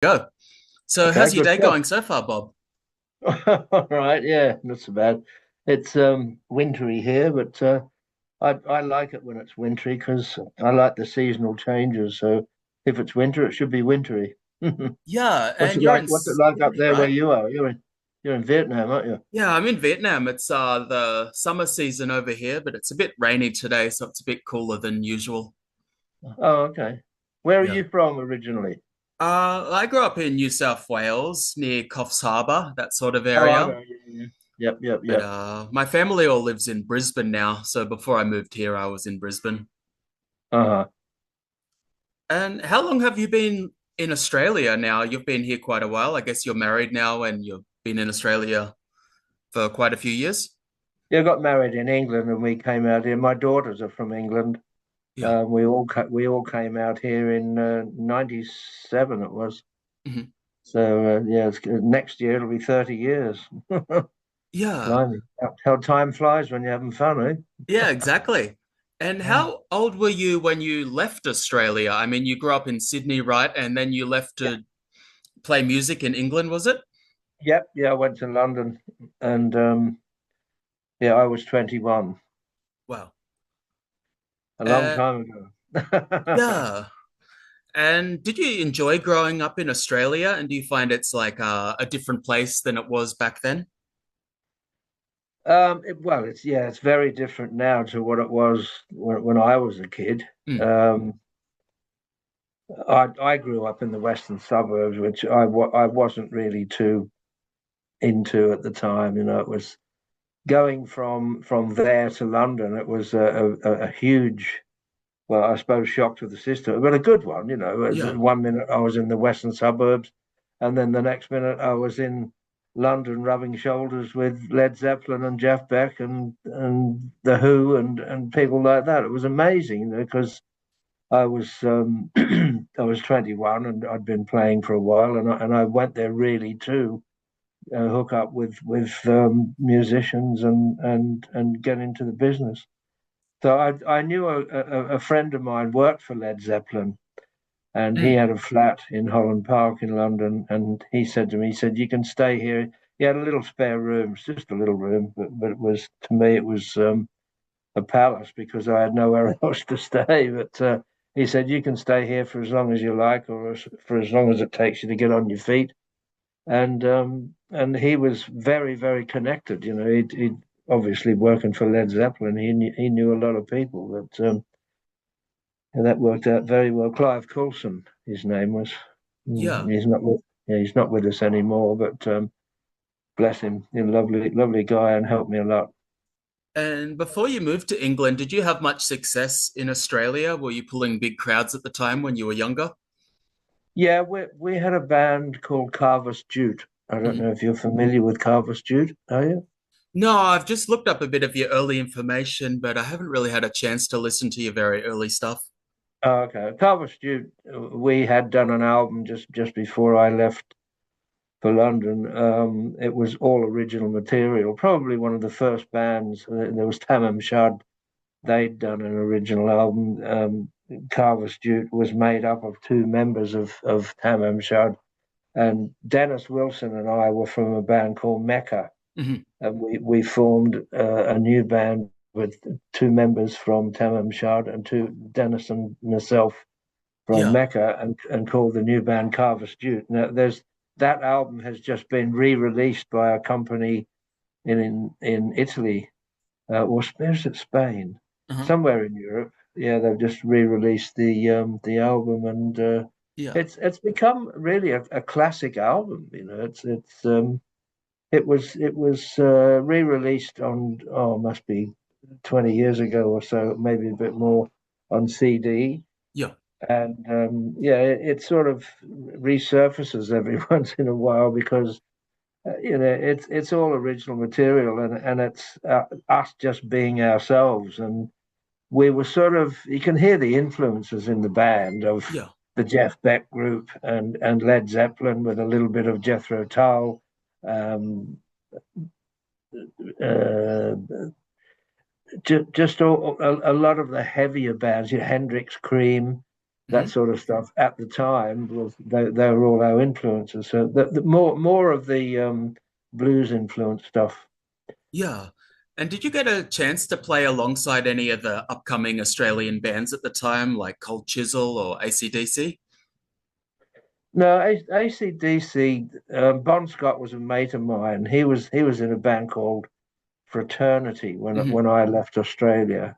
Go. So, Okay, how's your good day stuff. going so far, Bob? All right, yeah, not so bad. It's wintry here, but I like it when it's wintry because I like the seasonal changes. So if it's winter, it should be wintry. Yeah, What's and it you're like? in What's it like up Sydney, there where right? you are? You're in Vietnam, aren't you? Yeah, I'm in Vietnam. It's the summer season over here, but it's a bit rainy today, so it's a bit cooler than usual. Oh, okay. Where are Yeah. you from originally? I grew up in New South Wales near Coffs Harbour, that sort of Oh, I area. know. Yeah, yeah. Yep, yep, But yep. my family all lives in Brisbane now, so before I moved here, I was in Brisbane. Uh-huh. And how long have you been in Australia now? You've been here quite a while. I guess you're married now and you've been in Australia for quite a few years. Yeah, I got married in England and we came out here. My daughters are from England. Yeah. We all came out here in '97. It was. Mhm. So yeah, next year it'll be 30 years. Yeah. Blimey, how time flies when you're having fun, eh? Yeah, exactly. And Yeah. how old were you when you left Australia? I mean, you grew up in Sydney, right? And then you left Yeah. to play music in England, was it? Yep, yeah. I went to London, and yeah, I was 21, Wow. a long Uh, time ago. yeah. And did you enjoy growing up in Australia? And do you find it's like a different place than it was back then? Well, it's very different now to what it was when I was a kid. Mm. Um, I grew up in the western suburbs, which I wasn't really too into at the time. It was going from there to London. It was a huge, well, I suppose, shock to the system, but a good one. Yeah. One minute I was in the western suburbs, and then the next minute I was in London, rubbing shoulders with Led Zeppelin and Jeff Beck and the Who and people like that. It was amazing, because I was I was 21 and I'd been playing for a while, and I went there really to hook up with musicians and get into the business. So I knew a friend of mine worked for Led Zeppelin, and he Mm. had a flat in Holland Park in London. And he said to me, he said, "You can stay here." He had a little spare room, just a little room, but it was, to me, it was a palace because I had nowhere else to stay. But he said, "You can stay here for as long as you like, or for as long as it takes you to get on your feet." And he was very, very connected. He'd obviously, working for Led Zeppelin, he knew a lot of people. And that worked out very well. Clive Coulson, his name was. Yeah. He's not with, yeah, he's not with us anymore, but bless him, he's a lovely, lovely guy, and helped me a lot. And before you moved to England, did you have much success in Australia? Were you pulling big crowds at the time when you were younger? Yeah, we had a band called Carver's Jute. I don't Mhm. know if you're familiar with Carver's Jute, are you? No, I've just looked up a bit of your early information, but I haven't really had a chance to listen to your very early stuff. Oh, okay. Carver's Jute, we had done an album just before I left for London. It was all original material. Probably one of the first bands. There was Tamam Shud. They'd done an original album. Carver's Jute was made up of two members of Tamam Shud, and Dennis Wilson and I were from a band called Mecca, Mhm. and we formed a new band with two members from Tamam Shud and two Dennis and myself from Yeah. Mecca, and called the new band Carver's Jute. Now, that album has just been re-released by a company in Italy, or where's it, Spain, Uh-huh. somewhere in Europe. Yeah, they've just re-released the album, and Yeah. it's become really a classic album. It was re-released on, oh, must be 20 years ago or so, maybe a bit more, on CD. Yeah. And yeah, it sort of resurfaces every once in a while because it's all original material, and it's us just being ourselves. And we were sort of, you can hear the influences in the band of Yeah. the Jeff Beck group and Led Zeppelin, with a little bit of Jethro Tull. Um, uh, just a lot of the heavier bands, Hendrix, Cream, that Mhm. sort of stuff at the time was they were all our influences. So the more of the blues influenced stuff. Yeah. And did you get a chance to play alongside any of the upcoming Australian bands at the time, like Cold Chisel or AC/DC? No, AC/DC. Bon Scott was a mate of mine. He was in a band called Fraternity Hmm. when I left Australia.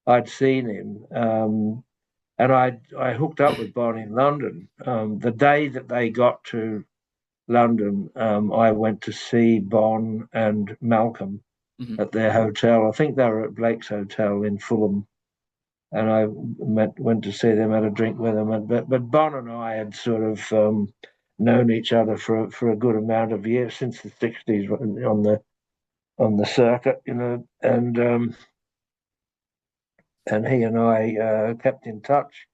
I'd seen him, and I hooked up with Bon in London. The day that they got to London, I went to see Bon and Malcolm Hmm. at their hotel. I think they were at Blake's Hotel in Fulham, and I went to see them, had a drink with them. But Bon and I had sort of known each other for a good amount of years since the '60s on the circuit, and he and I kept in touch.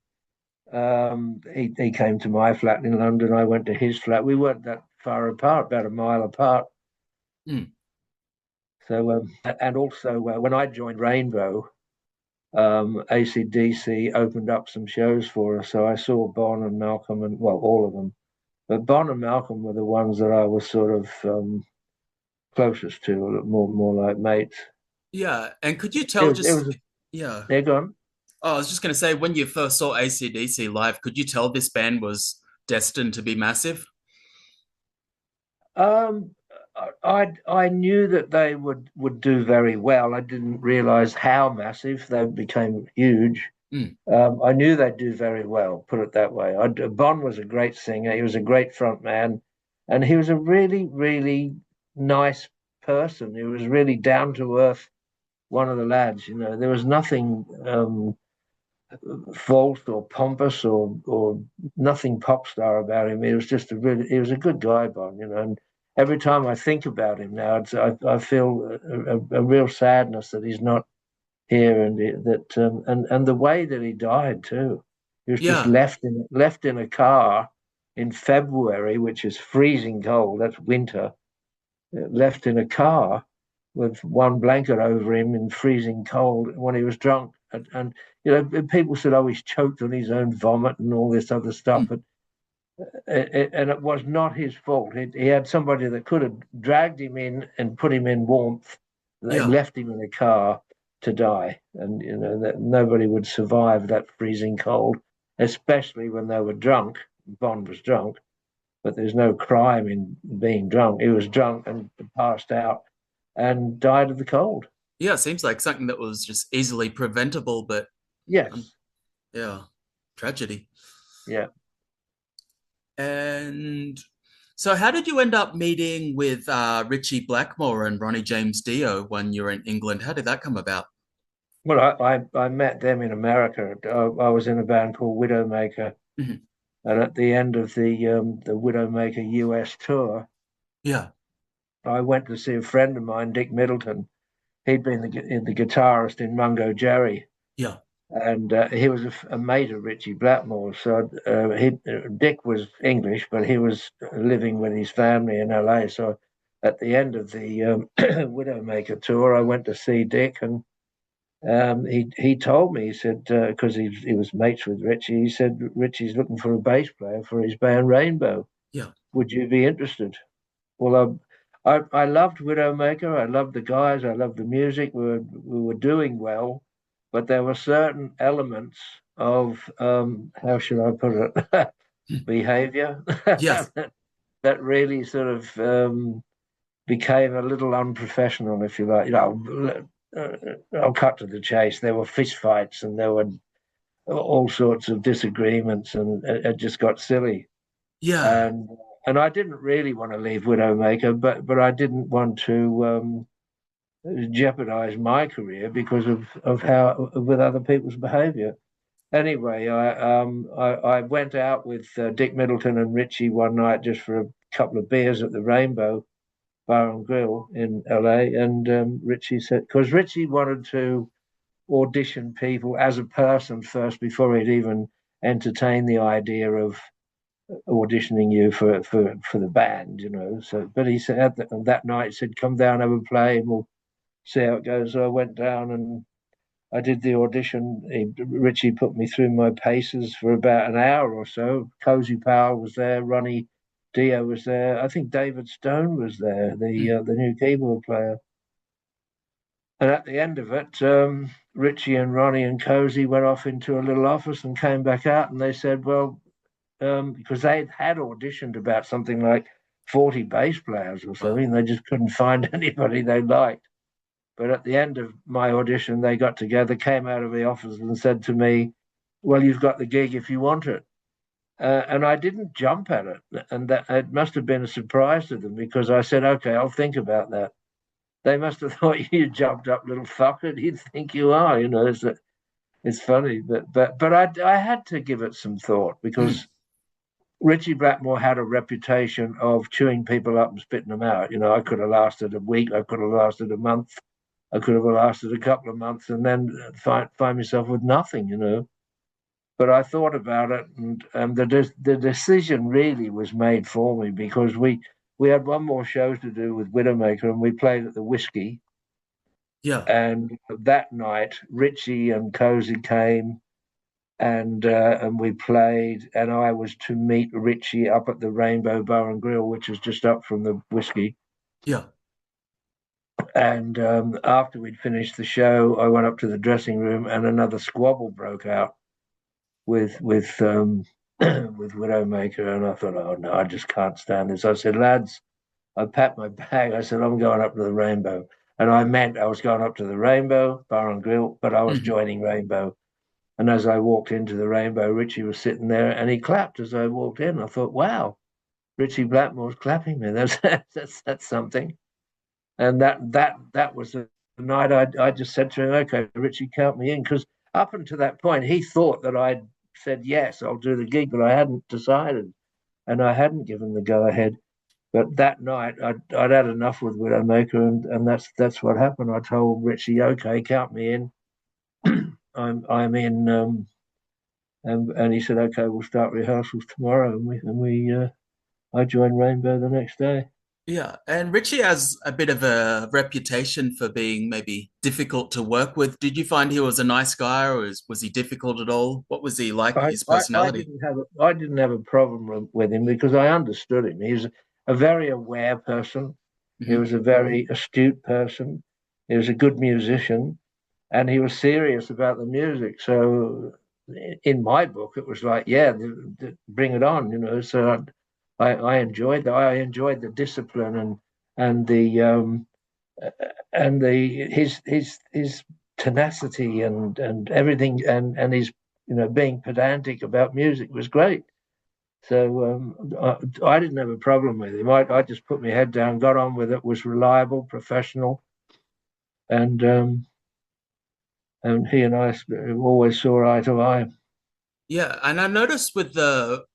He came to my flat in London. I went to his flat. We weren't that far apart, about a mile apart. Mm. So, and also when I joined Rainbow, AC/DC opened up some shows for us. So I saw Bon and Malcolm, and well, all of them. But Bon and Malcolm were the ones that I was sort of closest to, more like mates. Yeah. And could you It tell was, it just, was. yeah. They're gone. Oh, I was just going to say, when you first saw AC/DC live, could you tell this band was destined to be massive? Um, I knew that they would do very well. I didn't realize how massive they became huge. Mm. I knew they'd do very well, put it that way. Bon was a great singer. He was a great front man, and he was a really, really nice person. He was really down to earth, one of the lads. There was nothing false or pompous or nothing pop star about him. He was a good guy, Bon. And every time I think about him now, I feel a real sadness that he's not here, and the way that he died too. He was just Yeah. left in a car in February, which is freezing cold. That's winter. Left in a car with one blanket over him in freezing cold when he was drunk. And people said, "Oh, he's choked on his own vomit and all this other stuff." Mm. But and it was not his fault. He had somebody that could have dragged him in and put him in warmth. They Yeah. left him in a car to die, and that nobody would survive that freezing cold, especially when they were drunk. Bond was drunk, but there's no crime in being drunk. He was drunk and passed out and died of the cold. Yeah. It seems like something that was just easily preventable, but um, Yes, yeah, tragedy. yeah. And so, how did you end up meeting with Richie Blackmore and Ronnie James Dio when you were in England? How did that come about? Well, I met them in America. I was in a band called Widowmaker, Mhm. and at the end of the Widowmaker US tour, Yeah. I went to see a friend of mine, Dick Middleton. He'd been the guitarist in Mungo Jerry, Yeah. and he was a mate of Richie Blackmore. So Dick was English, but he was living with his family in LA. So at the end of the Widowmaker tour, I went to see Dick, and he told me, he said, because he was mates with Richie, he said Richie's looking for a bass player for his band Rainbow. Yeah. Would you be interested? Well, I loved Widowmaker. I loved the guys. I loved the music. We were doing well, but there were certain elements of how should I put it, behavior Yes. that really sort of became a little unprofessional, if you like. I'll cut to the chase. There were fist fights and there were all sorts of disagreements, and it just got silly. Yeah. And and I didn't really want to leave Widowmaker, but I didn't want to jeopardize my career because of how with other people's behavior. Anyway, I went out with Dick Middleton and Richie one night just for a couple of beers at the Rainbow Bar and Grill in LA, and Richie said because Richie wanted to audition people as a person first before he'd even entertain the idea of auditioning you for the band. So, but he said that night, he said, "Come down, have a play, and we'll see how it goes." So I went down, and I did the audition. Richie put me through my paces for about an hour or so. Cozy Powell was there. Ronnie Dio was there. I think David Stone was there, Mm. the new keyboard player. And at the end of it, Richie and Ronnie and Cozy went off into a little office and came back out, and they said, well, because they had auditioned about something like 40 bass players or Wow. something, they just couldn't find anybody they liked. But at the end of my audition, they got together, came out of the office, and said to me, well, you've got the gig if you want it. And I didn't jump at it. And that it must have been a surprise to them because I said, okay, I'll think about that. They must have thought you jumped up, little fucker. Do you think you are? You know, it's funny, but I had to give it some thought Mm. because Richie Blackmore had a reputation of chewing people up and spitting them out. You know, I could have lasted a week, I could have lasted a month, I could have lasted a couple of months, and then find myself with nothing. You know, but I thought about it, and the decision really was made for me because we had one more show to do with Widowmaker, and we played at the Whiskey. Yeah. And that night, Richie and Cozy came, and we played, and I was to meet Richie up at the Rainbow Bar and Grill, which was just up from the Whiskey. Yeah. And after we'd finished the show, I went up to the dressing room, and another squabble broke out with with Widowmaker, and I thought, oh no, I just can't stand this. I said, lads, I packed my bag. I said, I'm going up to the Rainbow. And I meant I was going up to the Rainbow Bar and Grill, but I was Mm. joining Rainbow. And as I walked into the Rainbow, Richie was sitting there and he clapped as I walked in. I thought, wow, Richie Blackmore's clapping me. That's something. And that was the night I just said to him, okay, Richie, count me in. Because up until that point, he thought that I'd said, yes, I'll do the gig, but I hadn't decided and I hadn't given the go ahead. But that night, I'd had enough with Widowmaker, and that's what happened. I told Richie, okay, count me in. I'm in, and he said, okay, we'll start rehearsals tomorrow, and we I joined Rainbow the next day. Yeah. And Richie has a bit of a reputation for being maybe difficult to work with. Did you find he was a nice guy, or was he difficult at all? What was he like, his personality? I didn't have a problem with him because I understood him. He was a very aware person. He Hmm. was a very astute person. He was a good musician, and he was serious about the music. So, in my book, it was like, yeah, bring it on, you know. So I enjoyed that. I enjoyed the discipline and the and the his tenacity and everything and his being pedantic about music was great. So I didn't have a problem with him. I just put my head down, got on with it, was reliable, professional, and he and I always saw eye to eye. Yeah. And I noticed with the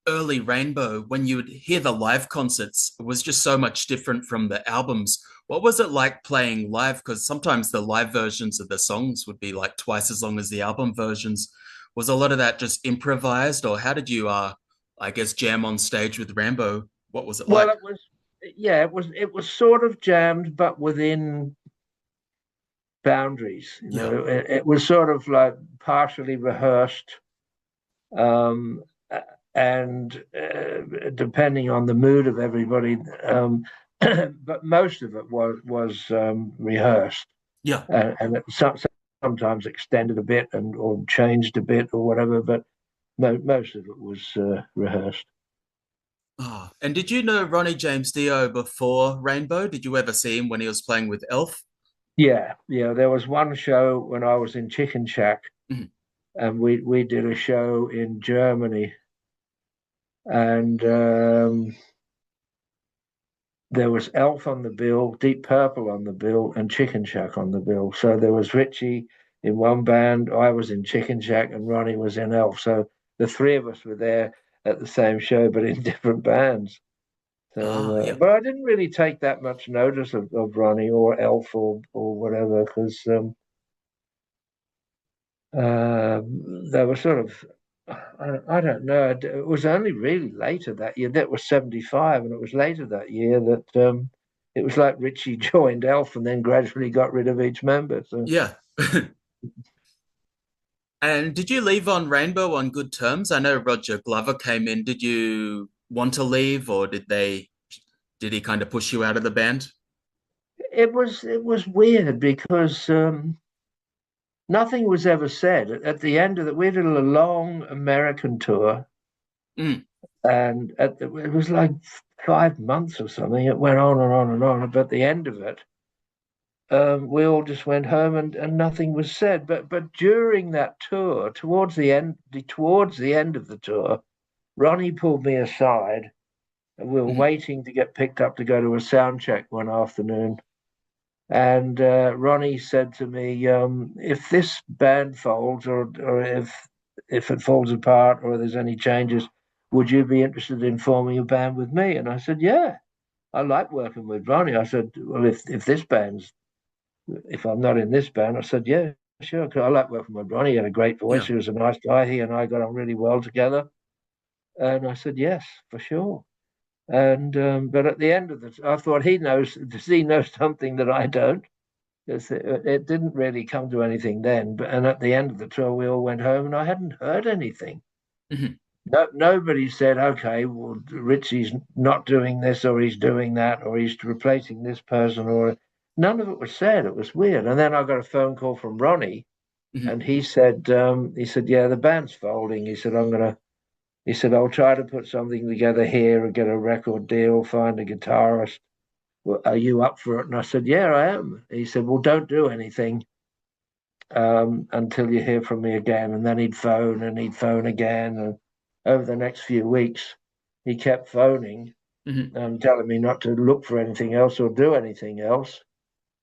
early Rainbow, when you would hear the live concerts, it was just so much different from the albums. What was it like playing live? Because sometimes the live versions of the songs would be like twice as long as the album versions. Was a lot of that just improvised, or how did you, I guess, jam on stage with Rainbow? What was it Well, like? it was yeah, it was sort of jammed, but within boundaries. You Yeah, know, it was sort of like partially rehearsed, um, and depending on the mood of everybody, but most of it was rehearsed, yeah. and sometimes extended a bit and or changed a bit or whatever. But most of it was rehearsed. Oh. And did you know Ronnie James Dio before Rainbow? Did you ever see him when he was playing with Elf? Yeah, yeah. There was one show when I was in Chicken Shack, Mhm. and we did a show in Germany, and there was Elf on the bill, Deep Purple on the bill, and Chicken Shack on the bill. So there was Richie in one band, I was in Chicken Shack, and Ronnie was in Elf. So the three of us were there at the same show, but in different bands. So, Ah, yeah. but I didn't really take that much notice of Ronnie or Elf or whatever because uh, they were sort of, I don't know. It was only really later that year. That was 75, and it was later that year that it was like Richie joined Elf and then gradually got rid of each member. So, Yeah. And did you leave on Rainbow on good terms? I know Roger Glover came in. Did you want to leave, or did he kind of push you out of the band? It was weird because nothing was ever said. At the end of it, we did a long American tour, Mm, and it was like 5 months or something. It went on and on and on. But at the end of it, we all just went home, and nothing was said. But during that tour, towards the end of the tour, Ronnie pulled me aside, and we were mm, waiting to get picked up to go to a sound check one afternoon. And Ronnie said to me, "If this band folds, or if it falls apart, or there's any changes, would you be interested in forming a band with me?" And I said, "Yeah, I like working with Ronnie." I said, "Well, if I'm not in this band," I said, "Yeah, sure, 'cause I like working with Ronnie. He had a great voice. yeah. He was a nice guy. He and I got on really well together." And I said, "Yes, for sure." And but at the end of it, I thought does he know something that I don't? It didn't really come to anything then. But and at the end of the tour, we all went home, and I hadn't heard anything. Mhm, No, nobody said, "Okay, well, Richie's not doing this, or he's doing that, or he's replacing this person," or none of it was said. It was weird. And then I got a phone call from Ronnie, mhm, and he said, "Yeah, the band's folding." He said, He said, "I'll try to put something together here and get a record deal, find a guitarist. Well, are you up for it?" And I said, "Yeah, I am." He said, "Well, don't do anything until you hear from me again." And then he'd phone again. And over the next few weeks, he kept phoning mhm. and telling me not to look for anything else or do anything else.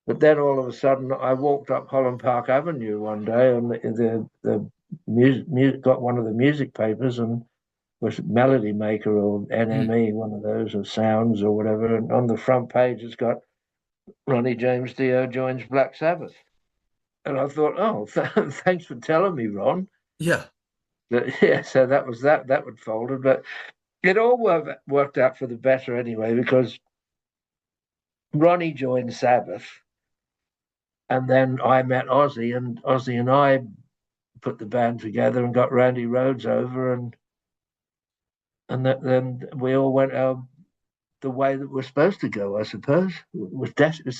But then all of a sudden, I walked up Holland Park Avenue one day, and the music got one of the music papers, and was Melody Maker or Mhm. NME, one of those, or Sounds or whatever. And on the front page, it's got Ronnie James Dio joins Black Sabbath. And I thought, oh, thanks for telling me, Ron. Yeah. But, yeah, so that was that. That would folded, but it all worked out for the better anyway, because Ronnie joined Sabbath, and then I met Ozzy, and Ozzy and I put the band together and got Randy Rhodes over, then we all went the way that we're supposed to go, I suppose. It was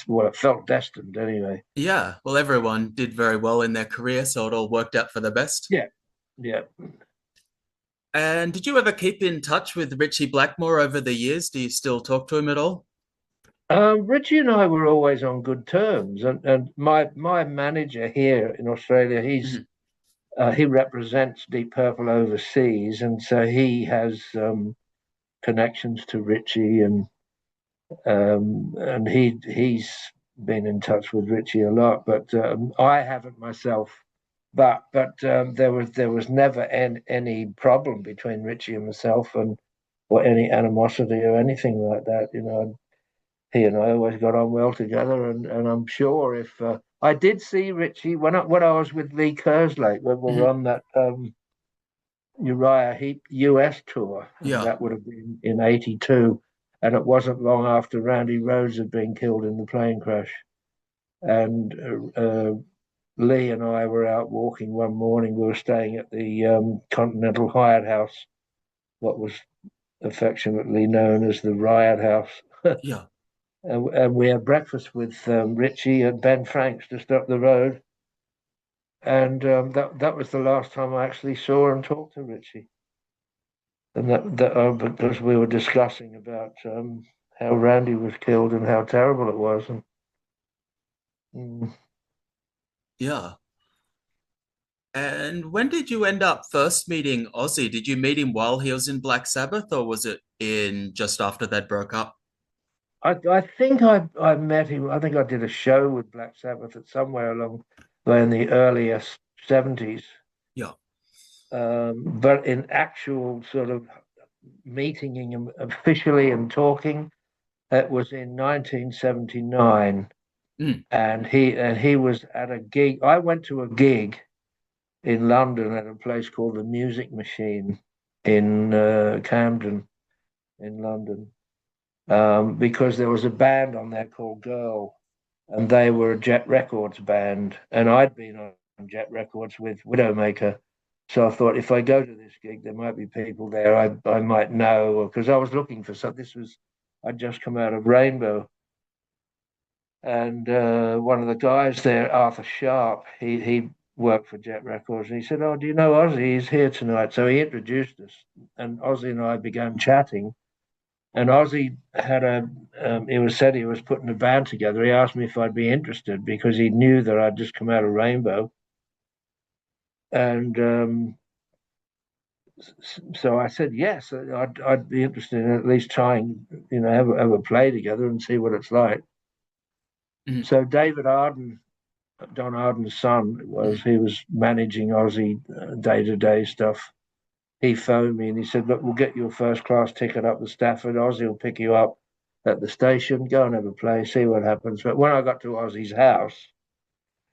well, it felt destined anyway. Yeah. Well, everyone did very well in their career, so it all worked out for the best. Yeah, yeah. And did you ever keep in touch with Richie Blackmore over the years? Do you still talk to him at all? Richie and I were always on good terms, and my manager here in Australia, Mhm, he represents Deep Purple overseas, and so he has connections to Richie, and he's been in touch with Richie a lot, but I haven't myself. But there was never any problem between Richie and myself, and or any animosity or anything like that. He and I always got on well together, and I'm sure if I did see Richie when I was with Lee Kerslake, when we were mhm. on that Uriah Heep US tour, and Yeah. that would have been in '82, and it wasn't long after Randy Rhoads had been killed in the plane crash, and Lee and I were out walking one morning. We were staying at the Continental Hyatt House, what was affectionately known as the Riot House. Yeah. And we had breakfast with Richie and Ben Franks just up the road. And that was the last time I actually saw and talked to Richie. And that because we were discussing about how Randy was killed and how terrible it was. And mm, Yeah. And when did you end up first meeting Ozzy? Did you meet him while he was in Black Sabbath, or was it in just after they broke up? I think I met him. I think I did a show with Black Sabbath at somewhere along there in the earlier '70s. Yeah. But in actual sort of meeting him officially and talking, it was in 1979, Mm, and he was at a gig. I went to a gig in London at a place called the Music Machine in Camden in London, because there was a band on there called Girl, and they were a Jet Records band, and I'd been on Jet Records with Widowmaker. So I thought if I go to this gig, there might be people there I might know, because I was looking for something. I'd just come out of Rainbow, and one of the guys there, Arthur Sharp, he worked for Jet Records, and he said, "Oh, do you know Ozzy? He's here tonight." So he introduced us, and Ozzy and I began chatting. And Ozzy had he was said he was putting a band together. He asked me if I'd be interested because he knew that I'd just come out of Rainbow, and so I said yes, I'd be interested in at least trying, have a play together and see what it's like. Mhm, So David Arden, Don Arden's son, mhm. he was managing Aussie day to day stuff. He phoned me and he said, "Look, we'll get you a first class ticket up to Stafford. Ozzy will pick you up at the station. Go and have a play, see what happens." But when I got to Ozzy's house,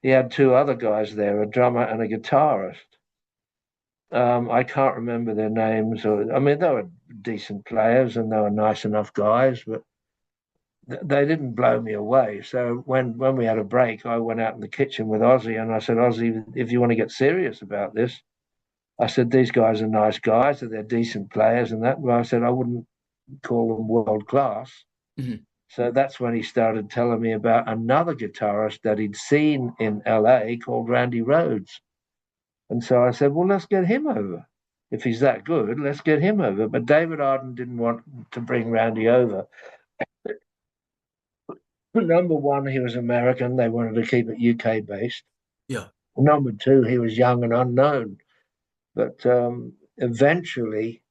he had two other guys there, a drummer and a guitarist. I can't remember their names. I mean, they were decent players and they were nice enough guys, but they didn't blow me away. So when we had a break, I went out in the kitchen with Ozzy and I said, "Ozzy, if you want to get serious about this," I said, "these guys are nice guys, and they're decent players and that." But I said, "I wouldn't call them world class." Mhm. So that's when he started telling me about another guitarist that he'd seen in LA called Randy Rhoads. And so I said, "Well, let's get him over. If he's that good, let's get him over." But David Arden didn't want to bring Randy over. Number one, he was American. They wanted to keep it UK based. Yeah, Number two, he was young and unknown. But eventually,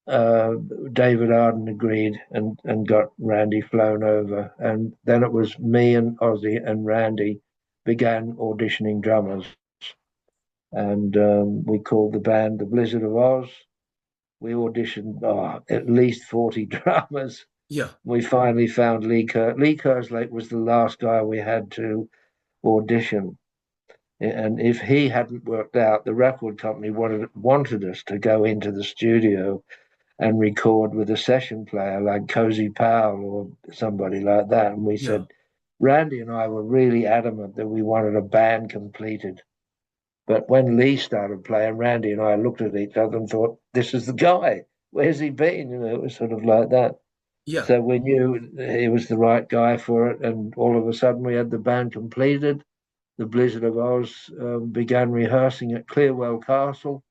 uh, David Arden agreed and got Randy flown over. And then it was me and Ozzy and Randy began auditioning drummers. And we called the band the Blizzard of Oz. We auditioned at least 40 drummers. yeah, We finally found Lee Kerslake was the last guy we had to audition. And if he hadn't worked out, the record company wanted us to go into the studio and record with a session player like Cozy Powell or somebody like that. And we yeah, said, Randy and I were really adamant that we wanted a band completed. But when Lee started playing, Randy and I looked at each other and thought, "This is the guy. Where's he been?" It was sort of like that. yeah, So we knew he was the right guy for it. And all of a sudden, we had the band completed. The Blizzard of Oz began rehearsing at Clearwell Castle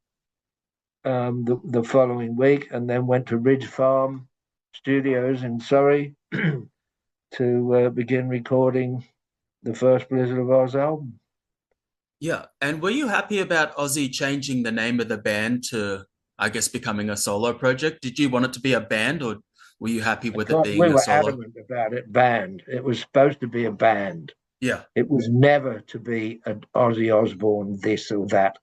the following week, and then went to Ridge Farm Studios in Surrey to begin recording the first Blizzard of Oz album. yeah. And were you happy about Ozzy changing the name of the band to, I guess, becoming a solo project? Did you want it to be a band, or were you happy with it We being a were solo? adamant about it. Band. It was supposed to be a band. Yeah, It was never to be an Ozzy Osbourne this or that,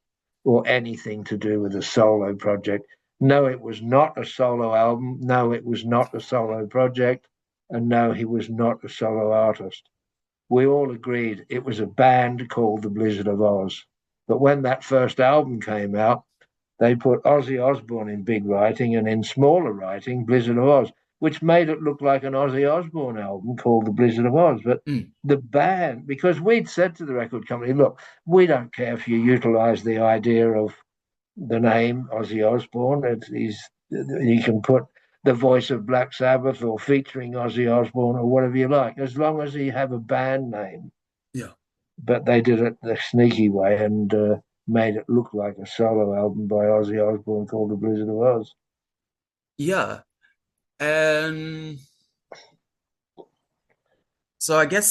or anything to do with a solo project. No, it was not a solo album. No, it was not a solo project. And no, he was not a solo artist. We all agreed it was a band called the Blizzard of Oz. But when that first album came out, they put Ozzy Osbourne in big writing and in smaller writing, Blizzard of Oz, which made it look like an Ozzy Osbourne album called The Blizzard of Oz. But mm, the band, because we'd said to the record company, "Look, we don't care if you utilize the idea of the name Ozzy Osbourne. You can put the voice of Black Sabbath or featuring Ozzy Osbourne or whatever you like, as long as you have a band name." yeah, But they did it the sneaky way and made it look like a solo album by Ozzy Osbourne called The Blizzard of Oz. yeah. And so I guess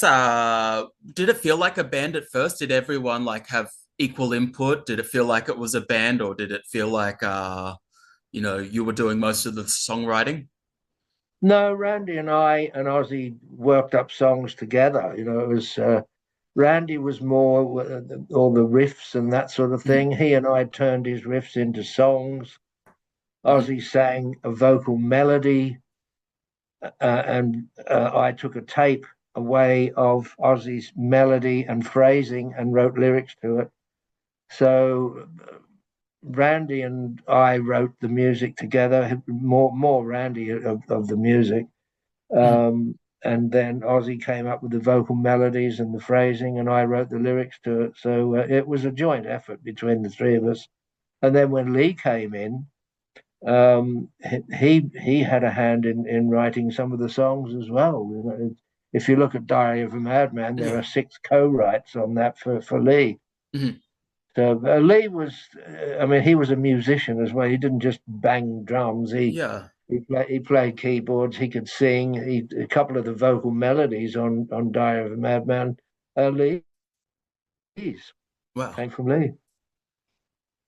did it feel like a band at first? Did everyone like have equal input? Did it feel like it was a band, or did it feel like you were doing most of the songwriting? No, Randy and I and Ozzy worked up songs together. It was Randy was more all the riffs and that sort of Mm, thing. He and I turned his riffs into songs. mhm, Ozzy sang a vocal melody, and I took a tape away of Ozzy's melody and phrasing and wrote lyrics to it. So Randy and I wrote the music together. More Randy of the music. mhm. Um, and then Ozzy came up with the vocal melodies and the phrasing, and I wrote the lyrics to it. So it was a joint effort between the three of us. And then when Lee came in, he had a hand in writing some of the songs as well. You know, if you look at Diary of a Madman, there Yeah. are six co-writes on that for Lee. Mhm. So Lee was, I mean, he was a musician as well. He didn't just bang drums. Yeah. He played keyboards. He could sing. A couple of the vocal melodies on Diary of a Madman, Lee's Wow. came from Lee.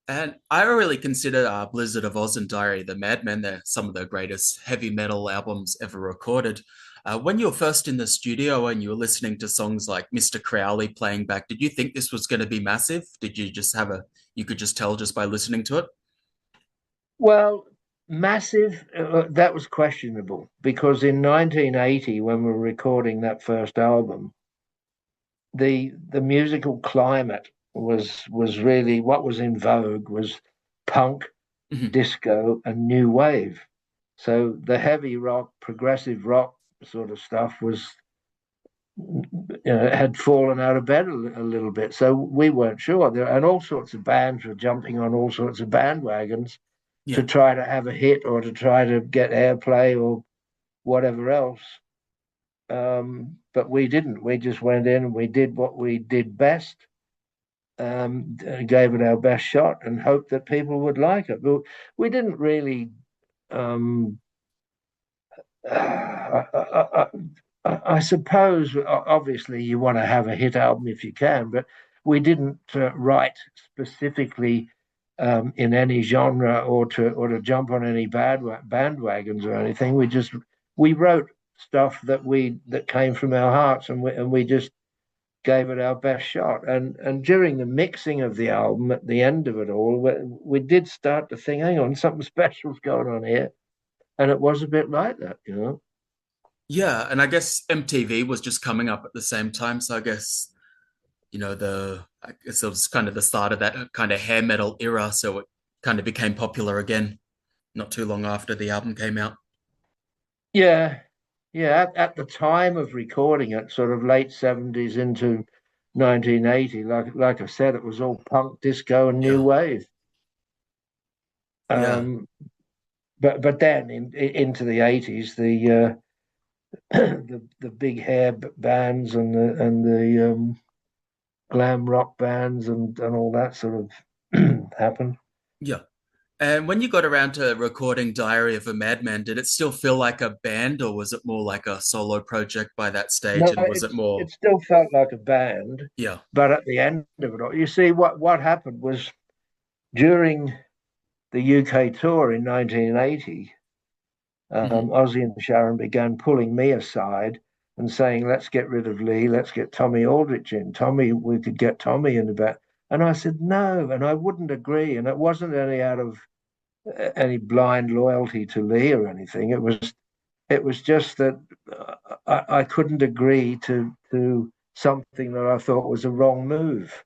And I really consider Blizzard of Oz and Diary of the Madman, they're some of the greatest heavy metal albums ever recorded. When you were first in the studio and you were listening to songs like Mr. Crowley playing back, did you think this was going to be massive? Did you just have you could just tell just by listening to it? Well, massive, that was questionable because in 1980, when we were recording that first album, the musical climate was really what was in vogue was punk, Mhm. disco, and new wave. So the heavy rock, progressive rock sort of stuff was had fallen out of bed a little bit. So we weren't sure. And all sorts of bands were jumping on all sorts of bandwagons to Yeah. try to have a hit or to try to get airplay or whatever else. But we didn't. We just went in and we did what we did best, gave it our best shot, and hoped that people would like it. But we didn't really. Um, I suppose, obviously, you want to have a hit album if you can, but we didn't write specifically in any genre or to jump on any bandwagons or anything. We wrote stuff that came from our hearts, and we just gave it our best shot. And during the mixing of the album, at the end of it all, we did start to think, hang on, something special's going on here, and it was a bit like that, you know. Yeah. And I guess MTV was just coming up at the same time. So I guess, I guess it was kind of the start of that kind of hair metal era. So it kind of became popular again not too long after the album came out. Yeah, yeah. At the time of recording it, sort of late 70s into 1980, like I said, it was all punk, disco, and new Yeah. wave. Yeah. Um, but then into the 80s, the big hair bands and the glam rock bands and all that sort of happened. Yeah. And when you got around to recording Diary of a Madman, did it still feel like a band or was it more like a solo project by that stage? No, And was it it more, still felt like a band, yeah. but at the end of it all, you see what happened was during the UK tour in 1980, Mhm. Ozzy and Sharon began pulling me aside and saying, "Let's get rid of Lee. Let's get Tommy Aldrich in. Tommy, we could get Tommy in the back." And I said no, and I wouldn't agree. And it wasn't any out of any blind loyalty to Lee or anything. It was just that I couldn't agree to something that I thought was a wrong move.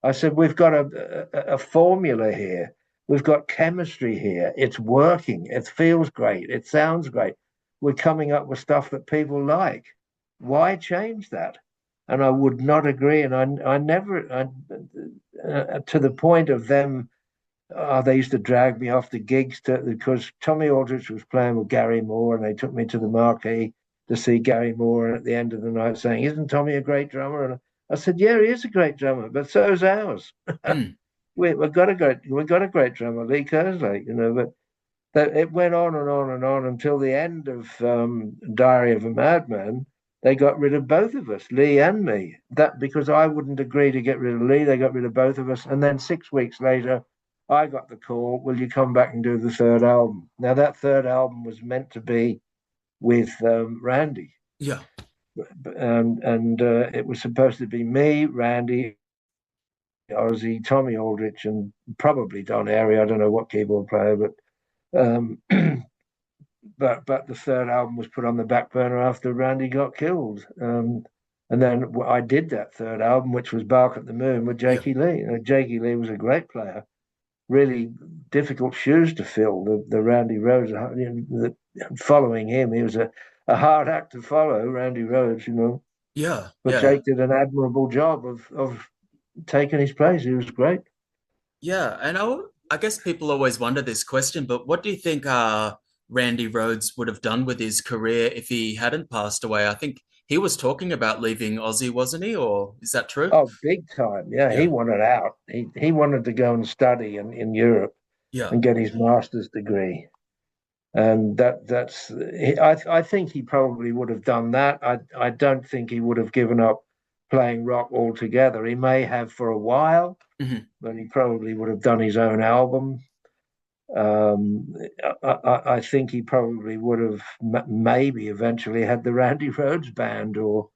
I said, we've got a formula here. We've got chemistry here. It's working. It feels great. It sounds great. We're coming up with stuff that people like. Why change that? And I would not agree. And I never, to the point of them, they used to drag me off the gigs because Tommy Aldrich was playing with Gary Moore, and they took me to the marquee to see Gary Moore. And at the end of the night, saying, "Isn't Tommy a great drummer?" And I said, "Yeah, he is a great drummer, but so's ours. Mm. We've got a great drummer, Lee Kerslake, you know." But it went on and on and on until the end of Diary of a Madman. They got rid of both of us, Lee and me. That because I wouldn't agree to get rid of Lee, they got rid of both of us. And then 6 weeks later, I got the call, "Will you come back and do the third album?" Now that third album was meant to be with Randy, Yeah. and it was supposed to be me, Randy, Ozzy, Tommy Aldrich, and probably Don Airy. I don't know what keyboard player, um, but the third album was put on the back burner after Randy got killed. And then I did that third album, which was Bark at the Moon with Yeah. Jakey Lee. Jakey Lee was a great player. Really difficult shoes to fill. The Randy Rhoads, following him, he was a hard act to follow, Randy Rhoads, you know. Yeah, But yeah, Jake did an admirable job of taking his place. He was great. yeah. And I guess people always wonder this question, but what do you think Randy Rhoads would have done with his career if he hadn't passed away? I think he was talking about leaving Aussie, wasn't he? Or is that true? Oh, big time. Yeah, he Yeah, wanted out. He wanted to go and study in Europe yeah. and get his master's degree. And I think he probably would have done that. I don't think he would have given up playing rock altogether. He may have for a while, Mhm. but he probably would have done his own album. Um, I think he probably would have maybe eventually had the Randy Rhoads band or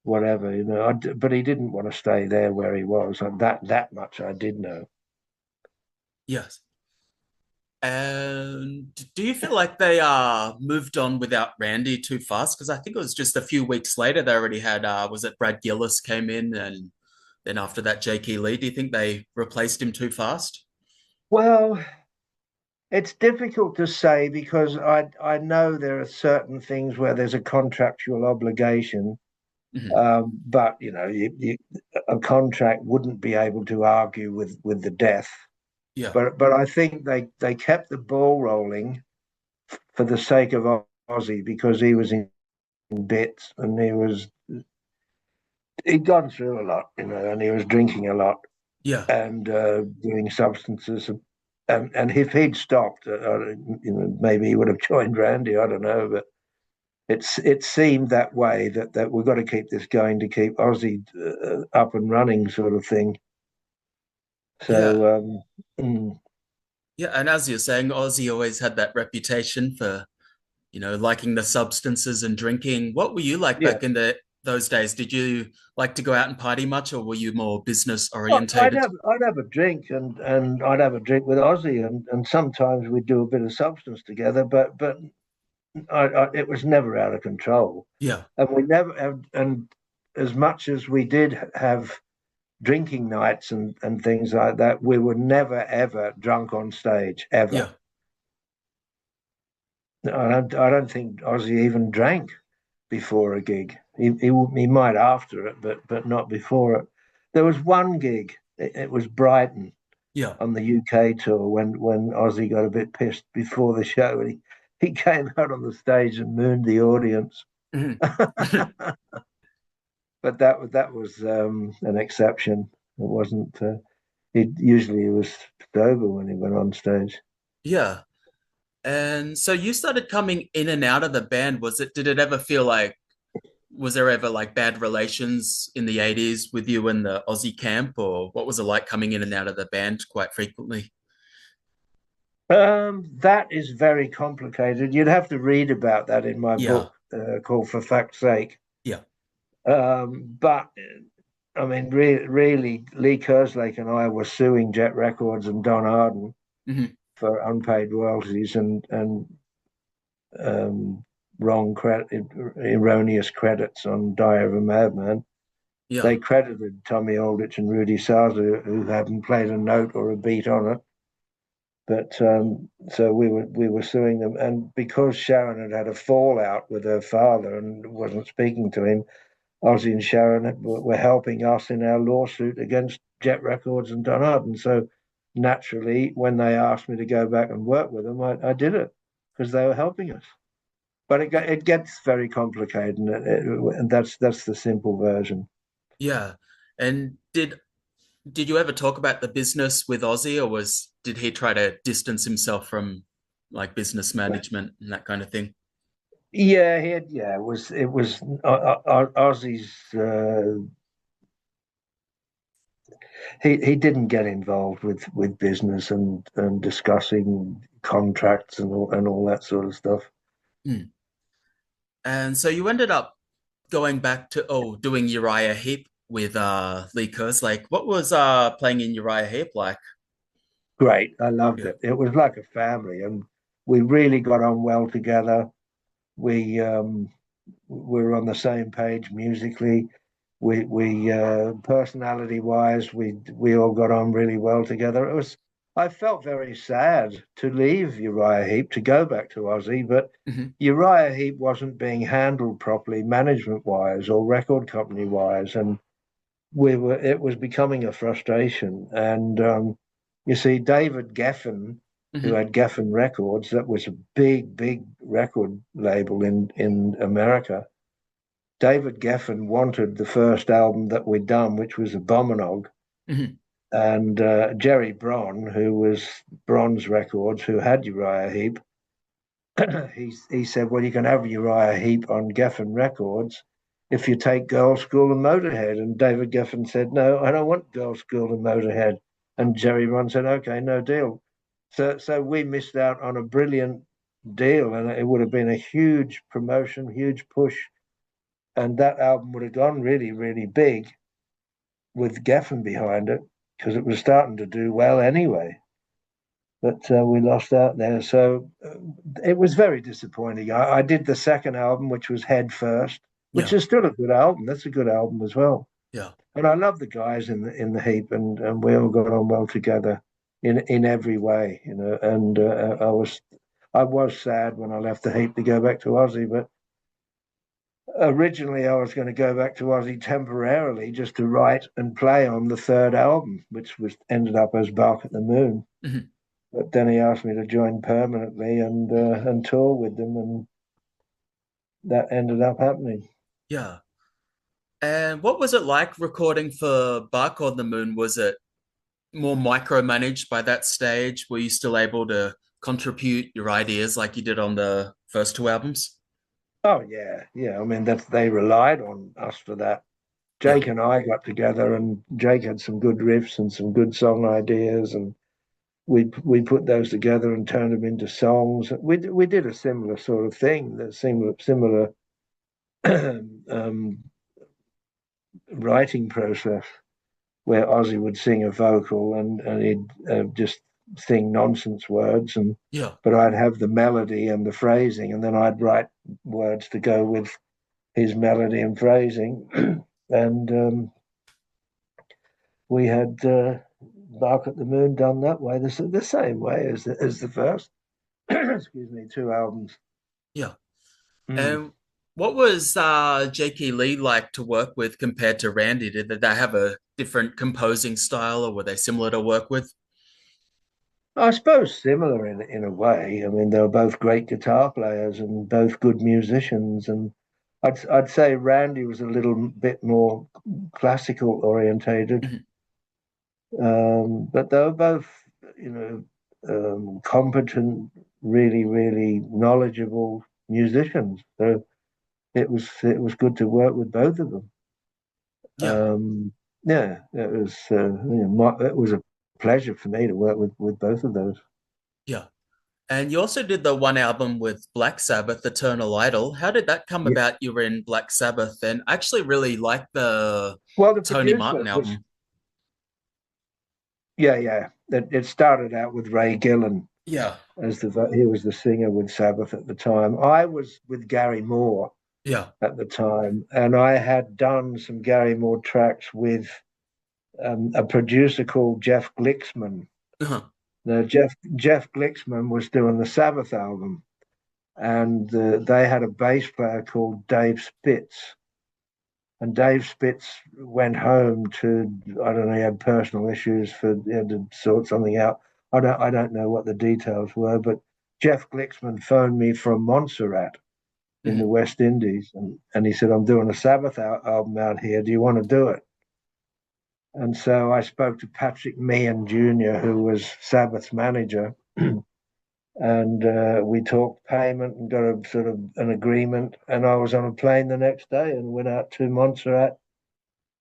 whatever, you know. But he didn't want to stay there where he was. And that much I did know. Yes. And do you feel like they moved on without Randy too fast? Because I think it was just a few weeks later they already had was it Brad Gillis came in and then after that J.K. Lee. Do you think they replaced him too fast? Well, it's difficult to say because I know there are certain things where there's a contractual obligation, Hmm. but a contract wouldn't be able to argue with the death. Yeah, But I think they kept the ball rolling for the sake of Ozzy because he was in bits and he'd gone through a lot, you know, and he was drinking a lot yeah, and doing substances. And if he'd stopped, maybe he would have joined Randy. I don't know, but it seemed that way that we've got to keep this going to keep Ozzy up and running, sort of thing. yeah, So yeah. And as you're saying, Ozzy always had that reputation for, liking the substances and drinking. What were you like yeah, back in those days? Did you like to go out and party much, or were you more business well, orientated? I'd have a drink and I'd have a drink with Ozzy and sometimes we'd do a bit of substance together, but it was never out of control, Yeah, and we never have, and as much as we did have drinking nights and things like that, we were never ever drunk on stage ever. yeah, I don't think Ozzy even drank before a gig. He might after it, but not before it. There was one gig. It was Brighton yeah. on the UK tour when Ozzy got a bit pissed before the show and he came out on the stage and mooned the audience. Mhm. But that was an exception. It wasn't. He was sober when he went on stage. Yeah. And so you started coming in and out of the band. Did it ever feel like, was there ever like bad relations in the 80s with you and the Aussie camp, or what was it like coming in and out of the band quite frequently? That is very complicated. You'd have to read about that in my Yeah. book called "For Fact's Sake." Yeah. But I mean, really, Lee Kerslake and I were suing Jet Records and Don Arden Hmm. for unpaid royalties and um, erroneous credits on Die of a Madman. Yeah. They credited Tommy Aldrich and Rudy Sarza, who hadn't played a note or a beat on it. But so we were suing them, and because Sharon had a fallout with her father and wasn't speaking to him, Ozzy and Sharon were helping us in our lawsuit against Jet Records and Don Arden. So naturally, when they asked me to go back and work with them, I did it because they were helping us. But it gets very complicated, and that's the simple version. Yeah. And did you ever talk about the business with Ozzy, or did he try to distance himself from like business management and that kind of thing? Yeah, it was Ozzy's. He didn't get involved with business and discussing contracts and all that sort of stuff. Hmm. And so you ended up going back to doing Uriah Heep with Lee Kerslake. What was playing in Uriah Heep like? Great, I loved Yeah. it. It was like a family, and we really got on well together. We were on the same page musically. We personality wise, we all got on really well together. I felt very sad to leave Uriah Heep to go back to Ozzy, but Hmm. Uriah Heep wasn't being handled properly, management wise or record company wise, and we were. It was becoming a frustration. And you see, David Geffen, who Hmm. had Geffen Records, that was a big, big record label in America. David Geffen wanted the first album that we'd done, which was Abominog, Hmm. and Jerry Bron, who was Bronze Records, who had Uriah Heep, he said, "Well, you can have Uriah Heep on Geffen Records if you take Girls' School and Motorhead." And David Geffen said, "No, I don't want Girls' School and Motorhead." And Jerry Bron said, "Okay, no deal." So we missed out on a brilliant deal, and it would have been a huge promotion, huge push, and that album would have gone really, really big with Geffen behind it because it was starting to do well anyway. But we lost out there, so it was very disappointing. I did the second album, which was Head First, which Yeah. is still a good album. That's a good album as well. Yeah. And I love the guys in the heap, and we all got on well together in every way, you know. And I was sad when I left the heap to go back to Ozzy, but originally I was going to go back to Ozzy temporarily just to write and play on the third album, which was ended up as Bark at the Moon. Hmm. But then he asked me to join permanently and tour with them, and that ended up happening. Yeah. And what was it like recording for Bark on the Moon? Was it more micromanaged by that stage? Were you still able to contribute your ideas like you did on the first two albums? Oh yeah, yeah. I mean that they relied on us for that. Yeah. Jake and I got together, and Jake had some good riffs and some good song ideas, and we put those together and turned them into songs. We did a similar sort of thing, the similar um, writing process where Ozzy would sing a vocal and he'd just sing nonsense words, and Yeah. but I'd have the melody and the phrasing, and then I'd write words to go with his melody and phrasing, and we had Bark at the Moon done that way, the same way as the first, excuse me, two albums. Yeah. Mm. And what was J.K. Lee like to work with compared to Randy? Did they have a different composing style or were they similar to work with? I suppose similar in a way. I mean, they were both great guitar players and both good musicians. And I'd say Randy was a little bit more classical orientated, Mhm. but they were both, you know, competent, really, really knowledgeable musicians. So it was good to work with both of them. Yeah. Um, yeah, it was a pleasure for me to work with both of those. Yeah. And you also did the one album with Black Sabbath, Eternal Idol. How did that come Yeah. about? You were in Black Sabbath, and I actually really like the Well, the Tony producer Martin was album. yeah, yeah. It started out with Ray Gillan Yeah. as he was the singer with Sabbath at the time. I was with Gary Moore Yeah. at the time, and I had done some Gary Moore tracks with a producer called Jeff Glixman. Uh-huh. Now, Jeff Glixman was doing the Sabbath album, and they had a bass player called Dave Spitz. And Dave Spitz went home to, I don't know, he had personal issues he had to sort something out. I don't know what the details were, but Jeff Glixman phoned me from Montserrat in the Mhm. West Indies, and he said, "I'm doing a Sabbath album out here. Do you want to do it?" And so I spoke to Patrick Meehan Jr., who was Sabbath's manager, and we talked payment and got a sort of an agreement. And I was on a plane the next day and went out to Montserrat.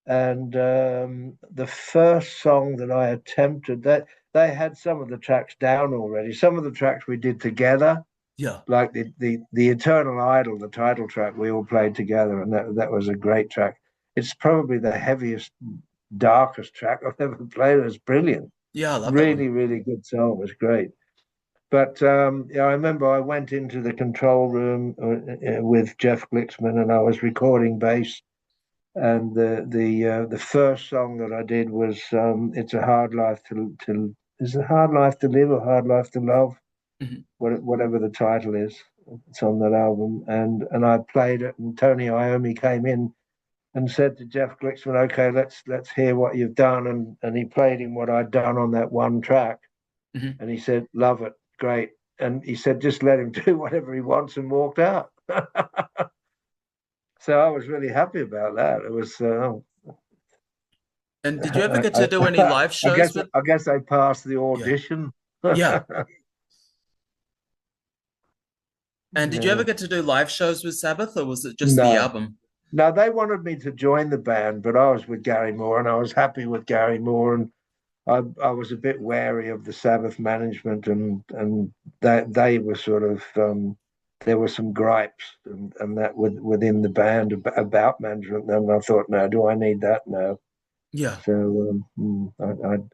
And the first song that I attempted, that they had some of the tracks down already. Some of the tracks we did together, Yeah. like the Eternal Idol, the title track, we all played together, and that was a great track. It's probably the heaviest, darkest track I've ever played. It's brilliant, Yeah, I love that one. really, really good song. It was great. But yeah, I remember I went into the control room with Jeff Glixman, and I was recording bass. And the first song that I did was "It's a Hard Life to is a Hard Life to Live or Hard Life to Love, Mhm. whatever the title is. It's on that album, and I played it, and Tony Iommi came in and said to Jeff Glixman, "Okay, let's hear what you've done." And he played him what I'd done on that one track, Mhm. and he said, "Love it, great." And he said, "Just let him do whatever he wants," and walked out. So I was really happy about that. It was, And did you ever I, get to do any I, live I shows guess with? I guess I passed the Yeah. audition. Yeah. And did you ever Yeah. get to do live shows with Sabbath, or was it just the No, album? no, they wanted me to join the band, but I was with Gary Moore, and I was happy with Gary Moore, and I was a bit wary of the Sabbath management, and that they were sort of there were some gripes and that within the band about management, and I thought, no, do I need that? No. Yeah. So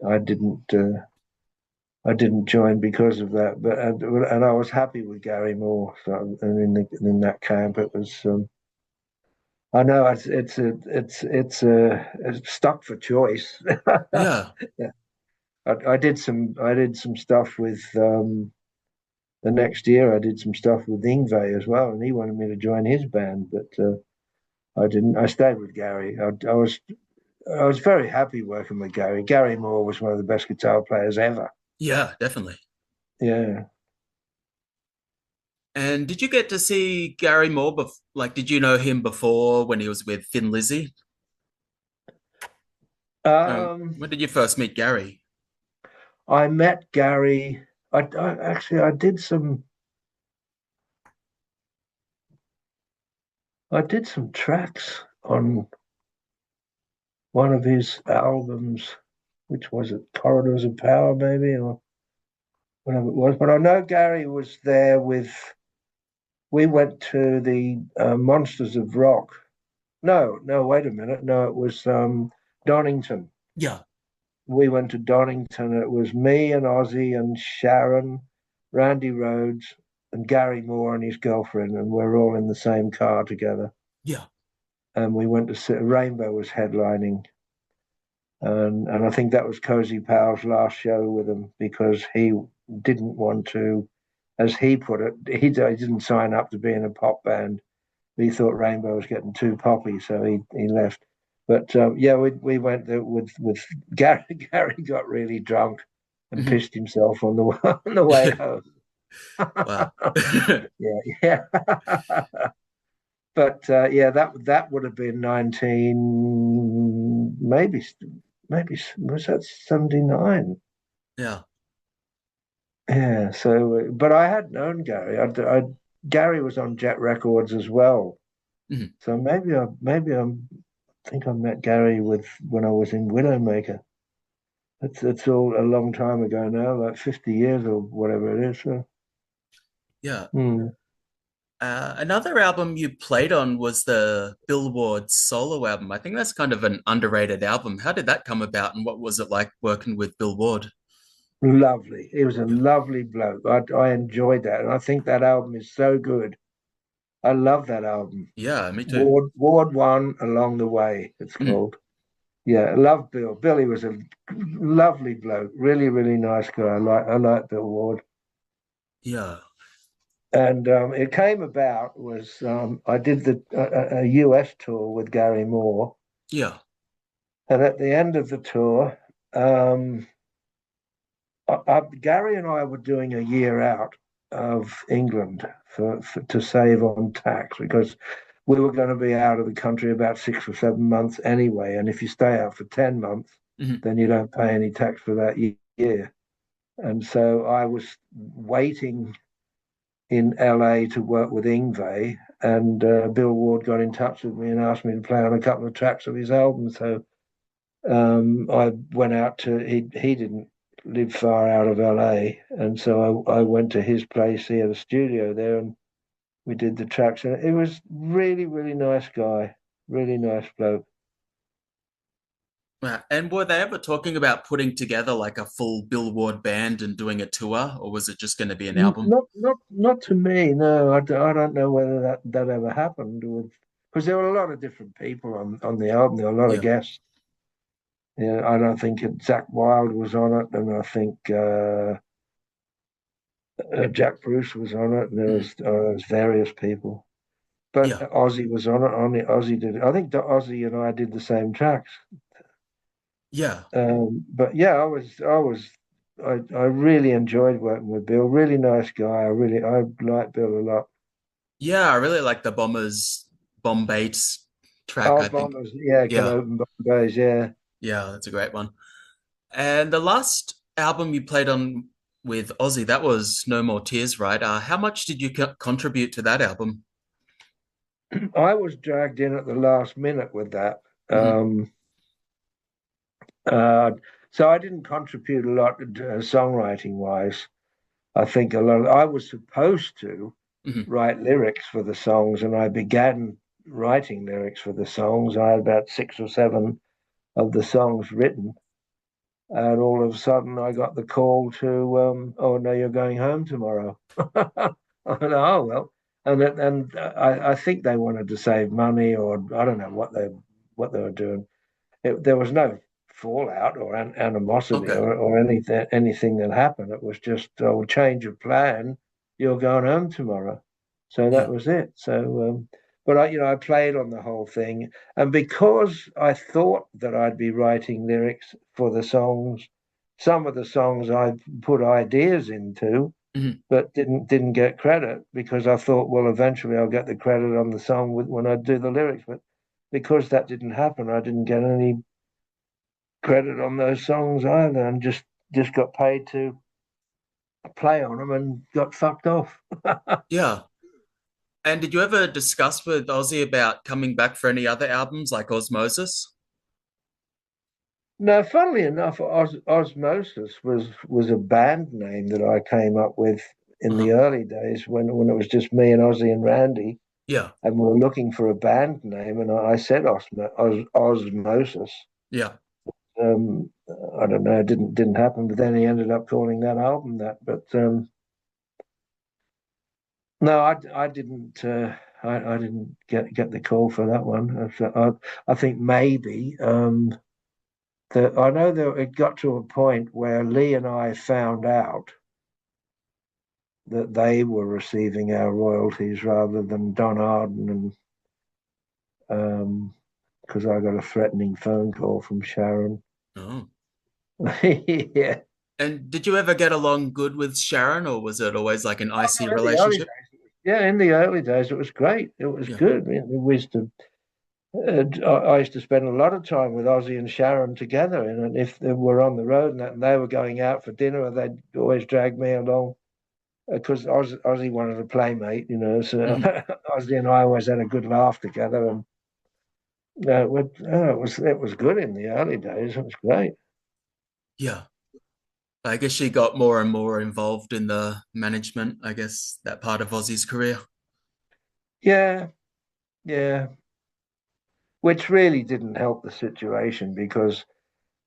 I didn't join because of that, but and I was happy with Gary Moore. So and in that camp, it was. I know it's stuck for choice. Yeah. Yeah. I did some stuff with the next year. I did some stuff with Ingve as well, and he wanted me to join his band, but I didn't. I stayed with Gary. I was very happy working with Gary. Gary Moore was one of the best guitar players ever. Yeah, definitely. Yeah. And did you get to see Gary Moore like did you know him before when he was with Thin Lizzy? Um, When did you first meet Gary? I met Gary. I actually I did some tracks on one of his albums. Which was it? Corridors of Power, maybe, or whatever it was. But I know Gary was there with. We went to the Monsters of Rock. No, no, wait a minute. No, it was Donington. Yeah. We went to Donington. It was me and Ozzy and Sharon, Randy Rhodes, and Gary Moore and his girlfriend, and we're all in the same car together. Yeah. And we went to see Rainbow was headlining, and I think that was Cozy Powell's last show with him because he didn't want to, as he put it, he didn't sign up to be in a pop band. He thought Rainbow was getting too poppy, so he left. But yeah, we went there with Gary. Gary got really drunk and Mhm. pissed himself on the on the way home. Wow. Yeah, yeah. But yeah, that would have been 19, maybe was that 79? Yeah. Yeah. So, but I had known Gary. Gary was on Jet Records as well. Mhm. So I think I met Gary with when I was in Widowmaker. It's all a long time ago now, like 50 years or whatever it is. So, Yeah. hmm. Another album you played on was the Billboard solo album. I think that's kind of an underrated album. How did that come about, and what was it like working with Billboard? Lovely. He was a Yeah. lovely bloke. I enjoyed that, and I think that album is so good. I love that album. Yeah, me too. Ward One Along the Way. It's Mm. called. Yeah, I love Bill. Billy was a lovely bloke. Really, really nice guy. I like Bill Ward. Yeah. And it came about was I did a US tour with Gary Moore, Yeah. and at the end of the tour, um, Gary and I were doing a year out of England to save on tax because we were going to be out of the country about 6 or 7 months anyway, and if you stay out for 10 months, Mhm. then you don't pay any tax for that year. And so I was waiting in LA to work with Ingve, and Bill Ward got in touch with me and asked me to play on a couple of tracks of his album. So I went out to he didn't live far out of LA, and so I went to his place. He had a studio there, and we did the tracks. And it was really really nice guy, really nice bloke. And were they ever talking about putting together like a full Billboard band and doing a tour, or was it just going to be an album? Not to me. No, I don't know whether that ever happened with because there were a lot of different people on the album. There were a lot of Yeah. guests. Yeah, I don't think Zach Wilde was on it, and I think Jack Bruce was on it, and Mhm. there was various people. But Yeah. Ozzy was on it. Only Ozzy did it. I think that Ozzy and I did the same tracks. Yeah. But yeah, I really enjoyed working with Bill. Really nice guy. I like Bill a lot. Yeah, I really like the Bombers Bomb Bates track, Oh, I think. Bombers, yeah, can Yeah. open Bombers, yeah. Yeah, that's a great one. And the last album you played on with Ozzy, that was No More Tears, right? How much did you contribute to that album? I was dragged in at the last minute with that. Hmm. Um, uh, so I didn't contribute a lot songwriting wise. I think I was supposed to Hmm. write lyrics for the songs, and I began writing lyrics for the songs. I had about six or seven of the songs written, and all of a sudden I got the call to, oh no, you're going home tomorrow. I went, oh well, I think they wanted to save money, or I don't know what they were doing. There was no fallout or animosity Okay. or anything that happened. It was just a change of plan. You're going home tomorrow, so that Yeah. was it. But I played on the whole thing, and because I thought that I'd be writing lyrics for the songs, some of the songs I put ideas into, Hmm. but didn't get credit because I thought, well, eventually I'll get the credit on the song when I do the lyrics, but because that didn't happen, I didn't get any credit on those songs either, and just got paid to play on them and got fucked off. Yeah. And did you ever discuss with Ozzy about coming back for any other albums like Osmosis? No, funnily enough, Osmosis was a band name that I came up with in the Uh-huh. early days when it was just me and Ozzy and Randy, Yeah. and we were looking for a band name, and I said Osmosis. Yeah. Um, I don't know, it didn't happen, but then he ended up calling that album that. But no, I didn't. I didn't get the call for that one. I think maybe that I know that it got to a point where Lee and I found out that they were receiving our royalties rather than Don Arden, and because I got a threatening phone call from Sharon. Oh. Yeah, And did you ever get along good with Sharon, or was it always like an icy in the early relationship? days. Yeah, in the early days, it was great. It was Yeah. good. We used to I used to spend a lot of time with Ozzy and Sharon together, and if they were on the road and they were going out for dinner, they'd always drag me along because Ozzy wanted a playmate, So Hmm. Ozzy and I always had a good laugh together, and it was good in the early days. It was great. Yeah. I guess she got more and more involved in the management, I guess, that part of Ozzy's career. Yeah, yeah, which really didn't help the situation because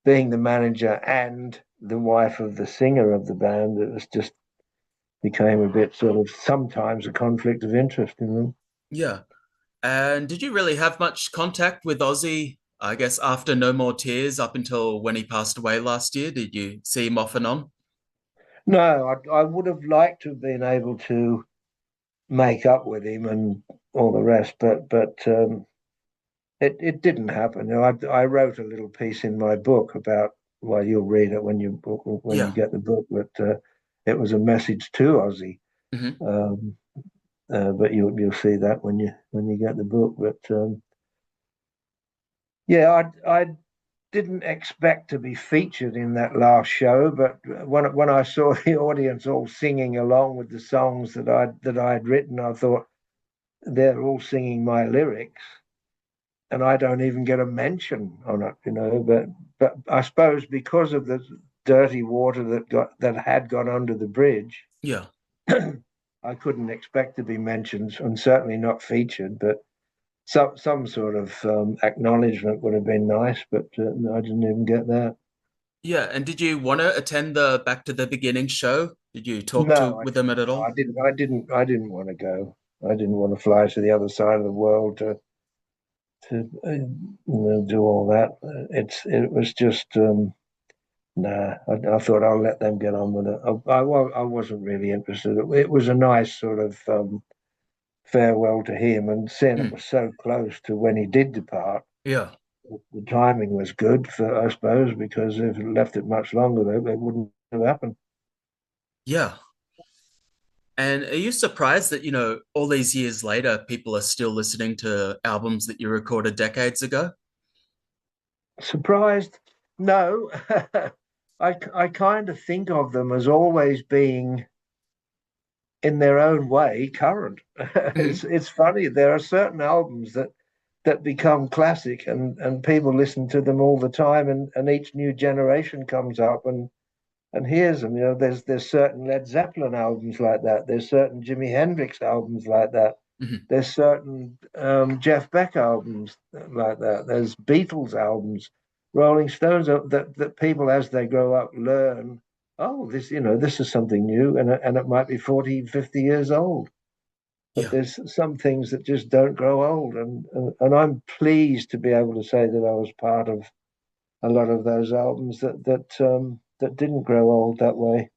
being the manager and the wife of the singer of the band, it was just became a bit sort of sometimes a conflict of interest in them. Yeah. And did you really have much contact with Ozzy, I guess, after No More Tears up until when he passed away last year? Did you see him off and on? No, I would have liked to have been able to make up with him and all the rest, but it didn't happen. I wrote a little piece in my book about, well, you'll read it when you Yeah. get the book, but it was a message to Ozzy. Hmm. Um, but you'll see that when you get the book. But yeah, I didn't expect to be featured in that last show, but when I saw the audience all singing along with the songs that I'd written, I thought they're all singing my lyrics, and I don't even get a mention on it. But I suppose because of the dirty water that had gone under the bridge, Yeah. I couldn't expect to be mentioned, and certainly not featured. But some sort of acknowledgement would have been nice, but I didn't even get that. Yeah. And did you want to attend the Back to the Beginning show? Did you talk to No, with them at no, all? I didn't want to go. I didn't want to fly to the other side of the world do all that. It was just nah. I thought I'll let them get on with it. I wasn't really interested. It was a nice sort of farewell to him, and seeing it Mm. was so close to when he did depart. Yeah. The timing was good for, I suppose, because if it left it much longer, it wouldn't have happened. Yeah. And are you surprised that, all these years later, people are still listening to albums that you recorded decades ago? Surprised? No. I kind of think of them as always being, in their own way, current. Hmm. It's funny. There are certain albums that become classic, and people listen to them all the time, and each new generation comes up and hears them. There's certain Led Zeppelin albums like that. There's certain Jimi Hendrix albums like that. Hmm. There's certain Jeff Beck albums like that. There's Beatles albums, Rolling Stones that people as they grow up learn. Oh, this is something new, and it might be 40, 50 years old. But Yeah. there's some things that just don't grow old, and I'm pleased to be able to say that I was part of a lot of those albums that didn't grow old that way.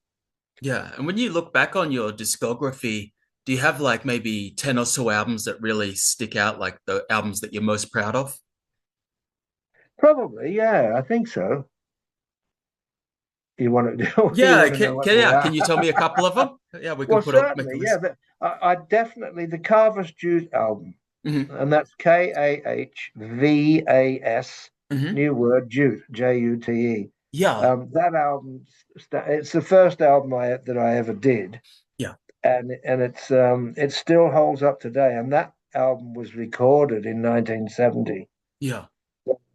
Yeah. And when you look back on your discography, do you have like maybe 10 or so albums that really stick out, like the albums that you're most proud of? Probably, yeah, I think so. You want to you Yeah. want to know what they Yeah. Can are? you tell me a couple of them? Yeah, we can Well, make a certainly, yeah. list. I definitely the Carver's Jute album, Hmm. and that's Kahvas, Hmm. new word, Jute, Jute. Yeah. That album, it's the first album that I ever did, Yeah. and it still holds up today. And that album was recorded in 1970. Yeah.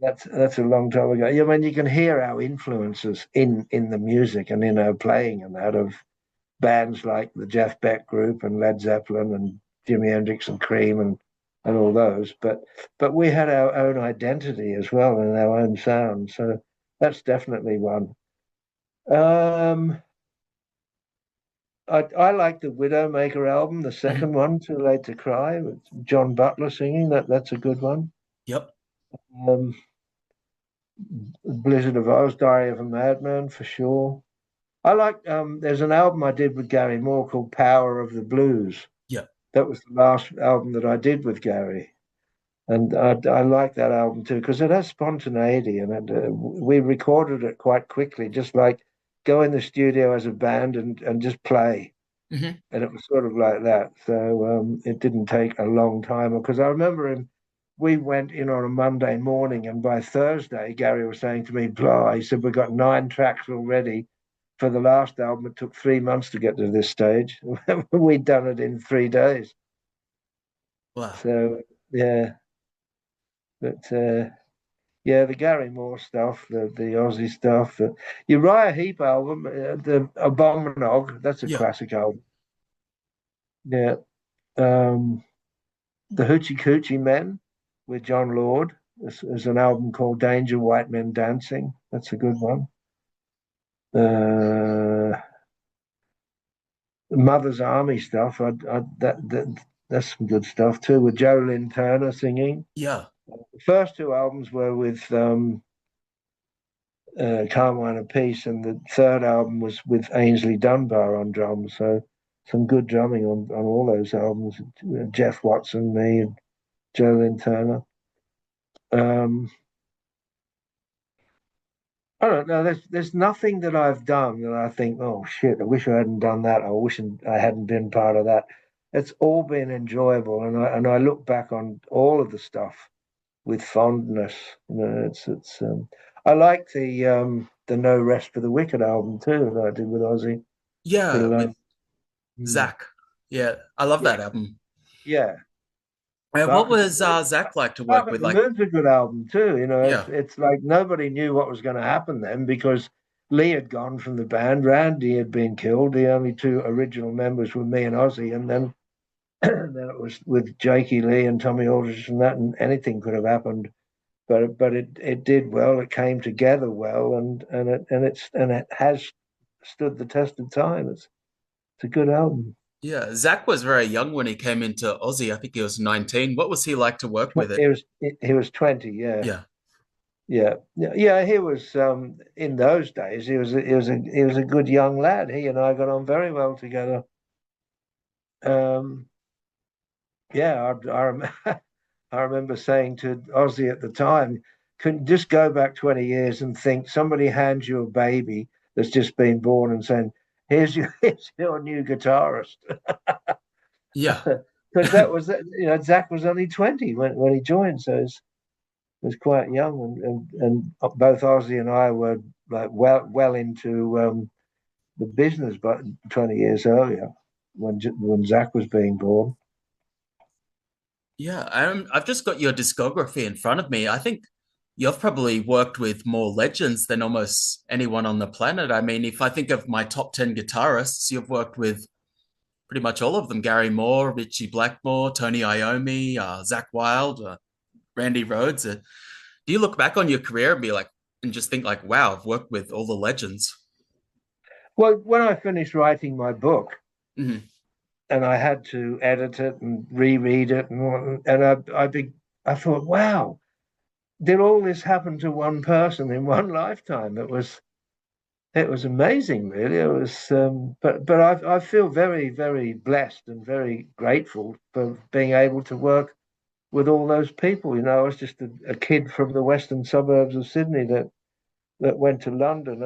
That's a long time ago. Yeah, I mean, you can hear our influences in the music and in our playing and that of bands like the Jeff Beck Group and Led Zeppelin and Jimi Hendrix and Cream and all those. But we had our own identity as well and our own sound. So that's definitely one. Um, I like the Widowmaker album, the Hmm. second one, Too Late to Cry, with John Butler singing. That's a good one. Yep. Um, Blizzard of Oz, Diary of a Madman for sure. I like there's an album I did with Gary Moore called Power of the Blues. Yep. That was the last album that I did with Gary. And I like that album too because it has spontaneity we recorded it quite quickly, just like go in the studio as a band and just play. Hmm. And it was sort of like that. So it didn't take a long time because I remember him. We went in on a Monday morning, and by Thursday, Gary was saying to me, "Blah," he said, "We've got 9 tracks already for the last album. It took 3 months to get to this stage. We'd done it in 3 days." Wow. So yeah, but yeah, the Gary Moore stuff, the Ozzy stuff, the Uriah Heep album, the Abominog, that's a Yeah. classic album. Yeah, um, the Hoochie Coochie Men with John Lord. There's an album called Danger White Men Dancing. That's a good one. Uh, Mother's Army stuff. That's some good stuff too, with Joe Lynn Turner singing. Yeah. The first two albums were with Carmine Appice, and the third album was with Ainsley Dunbar on drums. So some good drumming on all those albums. Jeff Watson, me, and Joe Lynn Turner. Um, I don't know. There's nothing that I've done that I think, oh shit, I wish I hadn't done that. I wish I hadn't been part of that. It's all been enjoyable, and I look back on all of the stuff with fondness. I like the No Rest for the Wicked album too that I did with Ozzy. Bit Yeah. With alone. Mm. Zach. Yeah. I love Yeah, that album. yeah. What Bark at the was Moon. Zach like to Bark work at with? the Like, Moon's a good album too. yeah. It's like nobody knew what was going to happen then because Lee had gone from the band, Randy had been killed. The only two original members were me and Ozzy, and then then it was with Jakey Lee and Tommy Aldridge and that, and anything could have happened. But it did well. It came together well, and it has stood the test of time. It's a good album. Yeah, Zach was very young when he came into Aussie. I think he was 19. What was he like to work with it? He was 20. Yeah, Yeah. yeah, yeah, yeah. He was in those days. He was a good young lad. He and I got on very well together. Um, yeah, I remember saying to Ozzy at the time, "Couldn't just go back 20 years and think somebody hands you a baby that's just been born and saying, here's your new guitarist." Yeah. Because that was, Zach was only 20 when he joined, so it was quite young, and both Ozzy and I were like well into the business, but 20 years earlier when Zach was being born. Yeah, I've just got your discography in front of me. I think you've probably worked with more legends than almost anyone on the planet. I mean, if I think of my top 10 guitarists, you've worked with pretty much all of them: Gary Moore, Richie Blackmore, Tony Iommi, Zach Wilde, Randy Rhoads. Do you look back on your career and be like, and just think like, wow, I've worked with all the legends? Well, when I finished writing my book, Mhm. and I had to edit it and reread it, and I thought, wow, did all this happen to one person in one lifetime? It was amazing, really. It was, but I feel very, very blessed and very grateful for being able to work with all those people. I was just a kid from the western suburbs of Sydney that went to London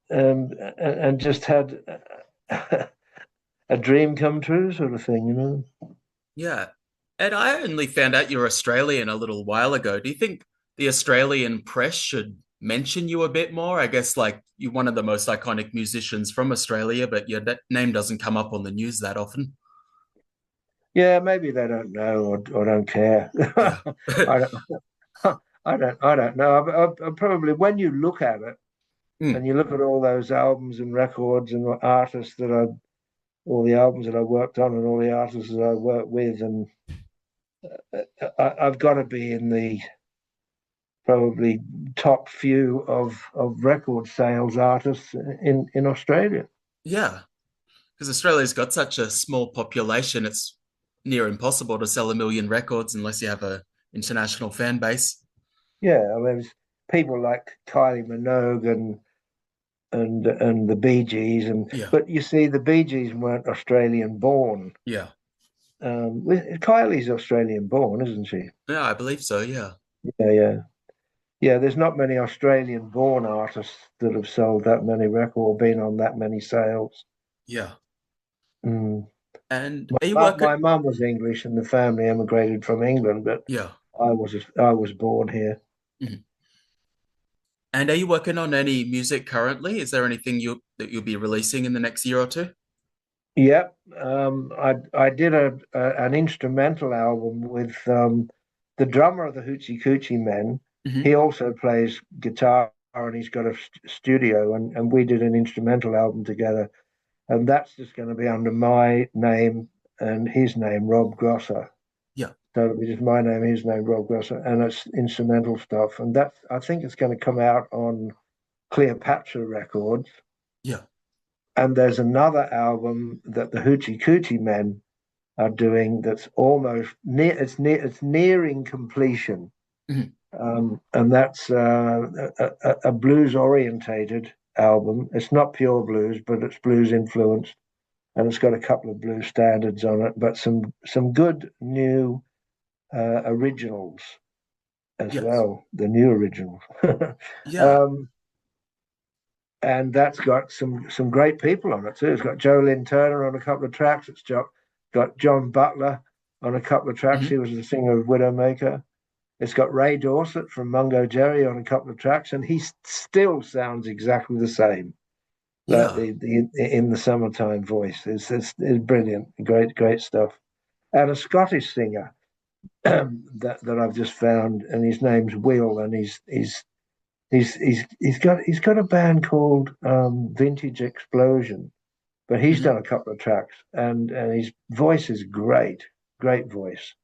and just had a dream come true, sort of thing. Yeah. And I only found out you're Australian a little while ago. Do you think the Australian press should mention you a bit more? I guess like you're one of the most iconic musicians from Australia, but your name doesn't come up on the news that often. Yeah, maybe they don't know or don't care. Yeah. I don't, I don't know. I probably when you look at it Mm. and you look at all those albums and records and artists all the albums that I worked on and all the artists that I worked with, and I've got to be in the probably top few of record sales artists in Australia. Yeah. Because Australia's got such a small population, it's near impossible to sell 1 million records unless you have a international fan base. Yeah, I mean, it's people like Kylie Minogue and the Bee Gees, Yeah. but you see, the Bee Gees weren't Australian born. Yeah. Kylie's Australian born, isn't she? Yeah, I believe so. Yeah. Yeah, yeah, yeah. There's not many Australian born artists that have sold that many records or been on that many sales. Yeah. Mm. And My are you mum, working? my mum was English, and the family emigrated from England, but Yeah. I was born here. Mhm. And are you working on any music currently? Is there anything that you'll be releasing in the next year or two? Yep. I did an instrumental album with the drummer of the Hoochie Coochie Men. Hmm. He also plays guitar and he's got a studio, and we did an instrumental album together. And that's just going to be under my name and his name, Rob Grosser. Yeah. So it'll be just my name, his name, Rob Grosser, and it's instrumental stuff. And I think it's going to come out on Cleopatra Records. Yeah. And there's another album that the Hoochie Coochie Men are doing that's almost it's nearing completion, Mhm. and that's a blues orientated album. It's not pure blues, but it's blues influenced, and it's got a couple of blues standards on it, but some good new originals as Yes. well, the new originals. Yeah. um, and that's got some great people on it too. It's got Joe Lynn Turner on a couple of tracks. Got John Butler on a couple of tracks. Hmm. He was the singer of Widowmaker. It's got Ray Dorset from Mungo Jerry on a couple of tracks, and he still sounds exactly the same. Like Yeah. the in the summertime voice. It's brilliant, great stuff. And a Scottish singer that I've just found, and his name's Will, and he's got a band called Vintage Explosion, but he's Hmm. done a couple of tracks, and his voice is great voice.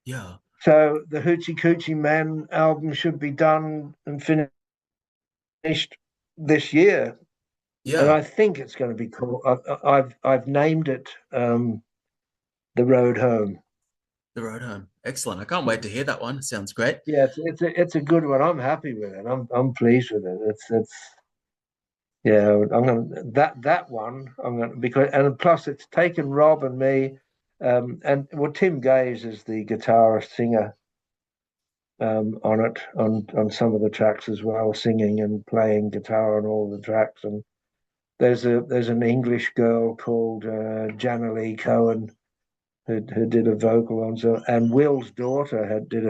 Yeah. So the Hoochie Coochie Man album should be done and finished this year. and Yeah, I think it's going to be called. I've named it "The Road Home." The Road Home. Excellent. I can't wait to hear that one. Sounds great. Yeah, it's a good one. I'm happy with it. I'm pleased with it. It's yeah. I'm gonna that one. I'm gonna because and plus it's taken Rob and me, and well Tim Gaze is the guitarist singer on it on some of the tracks as well, singing and playing guitar on all the tracks. And there's an English girl called Jana Lee Cohen who did a vocal on so and Will's daughter had did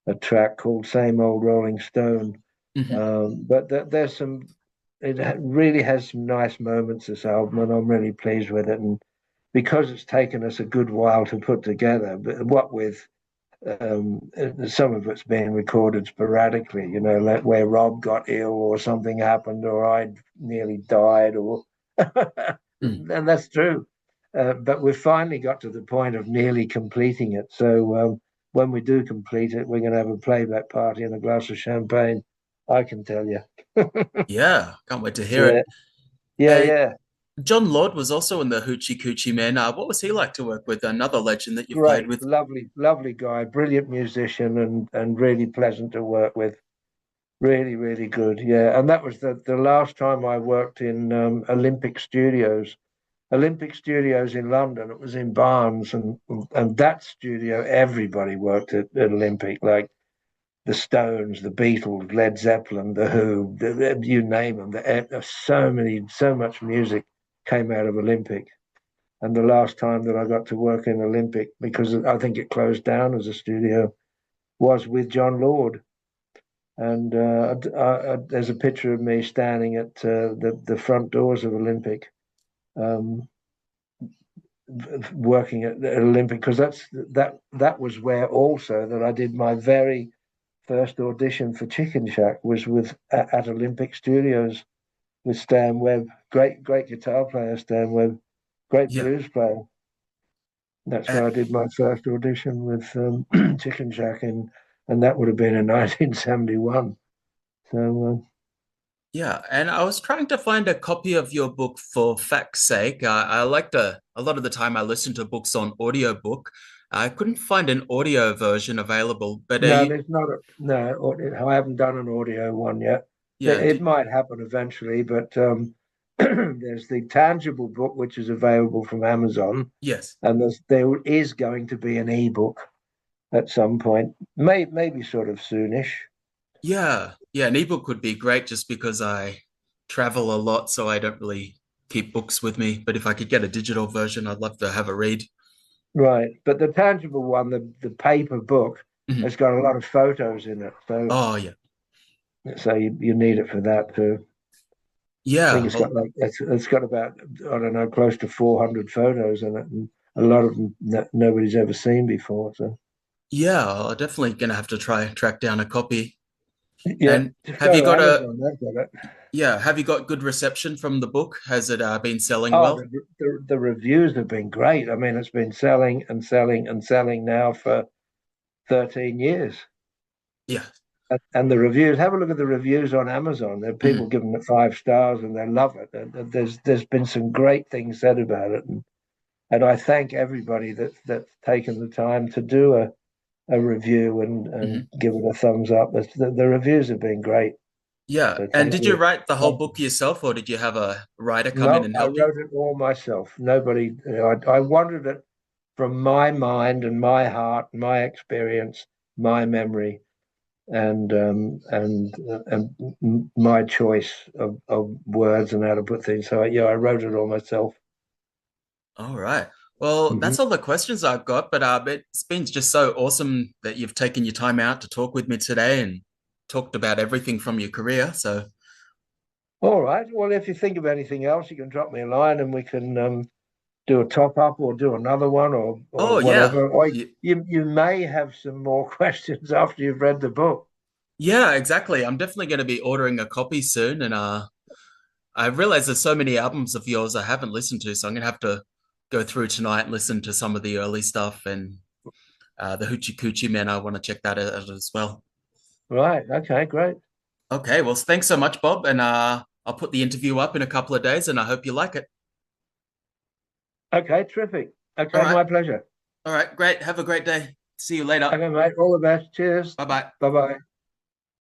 a track called Same Old Rolling Stone. Mhm. But there's some, it really has some nice moments, this album, and I'm really pleased with it. And because it's taken us a good while to put together, but what with some of it's being recorded sporadically, you know, like where Rob got ill or something happened or I nearly died or, Mm. and that's true. But we've finally got to the point of nearly completing it. So when we do complete it, we're going to have a playback party and a glass of champagne. I can tell you. Yeah, can't wait to hear Yeah, it. yeah, Uh, yeah. John Lord was also in the Hoochie Coochie Men. What was he like to work with? Another legend that you've played Great, with? lovely, lovely guy, brilliant musician, and really pleasant to work with. Really, really good. Yeah, and that was the last time I worked in Olympic Studios. Olympic Studios in London. It was in Barnes, and that studio, everybody worked at Olympic, like the Stones, the Beatles, Led Zeppelin, the Who, you name them. So much music came out of Olympic. And the last time that I got to work in Olympic, because I think it closed down as a studio, was with John Lord. And there's a picture of me standing at the front doors of Olympic, um, working at Olympic, because that was where also that I did my very first audition for Chicken Shack was at Olympic Studios with Stan Webb, great guitar player Stan Webb, great Yeah. blues player. That's Uh, where I did my first audition with Chicken Shack, and that would have been in 1971. So yeah, and I was trying to find a copy of your book for fact's sake. I like a lot of the time I listen to books on audiobook. I couldn't find an audio version available, but no, you, there's not a no. I haven't done an audio one yet. yeah, It might happen eventually, but there's the tangible book which is available from Amazon, yes. and there is going to be an ebook at some point, maybe sort of soonish. Yeah, yeah, an ebook would be great just because I travel a lot, so I don't really keep books with me. But if I could get a digital version, I'd love to have a read. Right, but the tangible one, the paper book, Mhm. has got a lot of photos in it, Oh, yeah. so you need it for that too. I think Yeah, it's got well, like it's got about I don't know close to 400 photos in it, and a lot of them nobody's ever seen before. So yeah, I'm definitely gonna have to try track down a copy. yeah, And just have go you to got a, Amazon. They've got it. yeah, have you got good reception from the book? Has it been selling Oh, well? the reviews have been great. I mean, it's been selling and selling and selling now for 13 years. Yeah. And the reviews, have a look at the reviews on Amazon. There are people Mhm. giving it 5 stars and they love it. And there's been some great things said about it. And I thank everybody that's taken the time to do a review and Mhm. give it a thumbs up. The reviews have been great. Yeah. So And thank did you you. write the whole Thank you. book yourself, or did you have a writer come in No, and I help you? wrote it all myself. Nobody, I wanted it from my mind and my heart, my experience, my memory, and my choice of words and how to put things. So yeah, I wrote it all myself. All right. Well, Hmm. that's all the questions I've got, but it's been just so awesome that you've taken your time out to talk with me today and talked about everything from your career. So, All right. Well, if you think of anything else, you can drop me a line and we can do a top up or do another one or oh yeah. whatever. Or Y- you may have some more questions after you've read the book. Yeah, exactly. I'm definitely going to be ordering a copy soon, and I realize there's so many albums of yours I haven't listened to, so I'm going to have to go through tonight and listen to some of the early stuff and the Hoochie Coochie Men. I want to check that out as well. Right. Okay. Great. Okay, well, thanks so much, Bob, and I'll put the interview up in a couple of days, and I hope you like it. Okay, terrific. All Okay, right. my pleasure. All right. Great. Have a great day. See you later. Okay, mate. All the best. Cheers. Bye bye. Bye bye.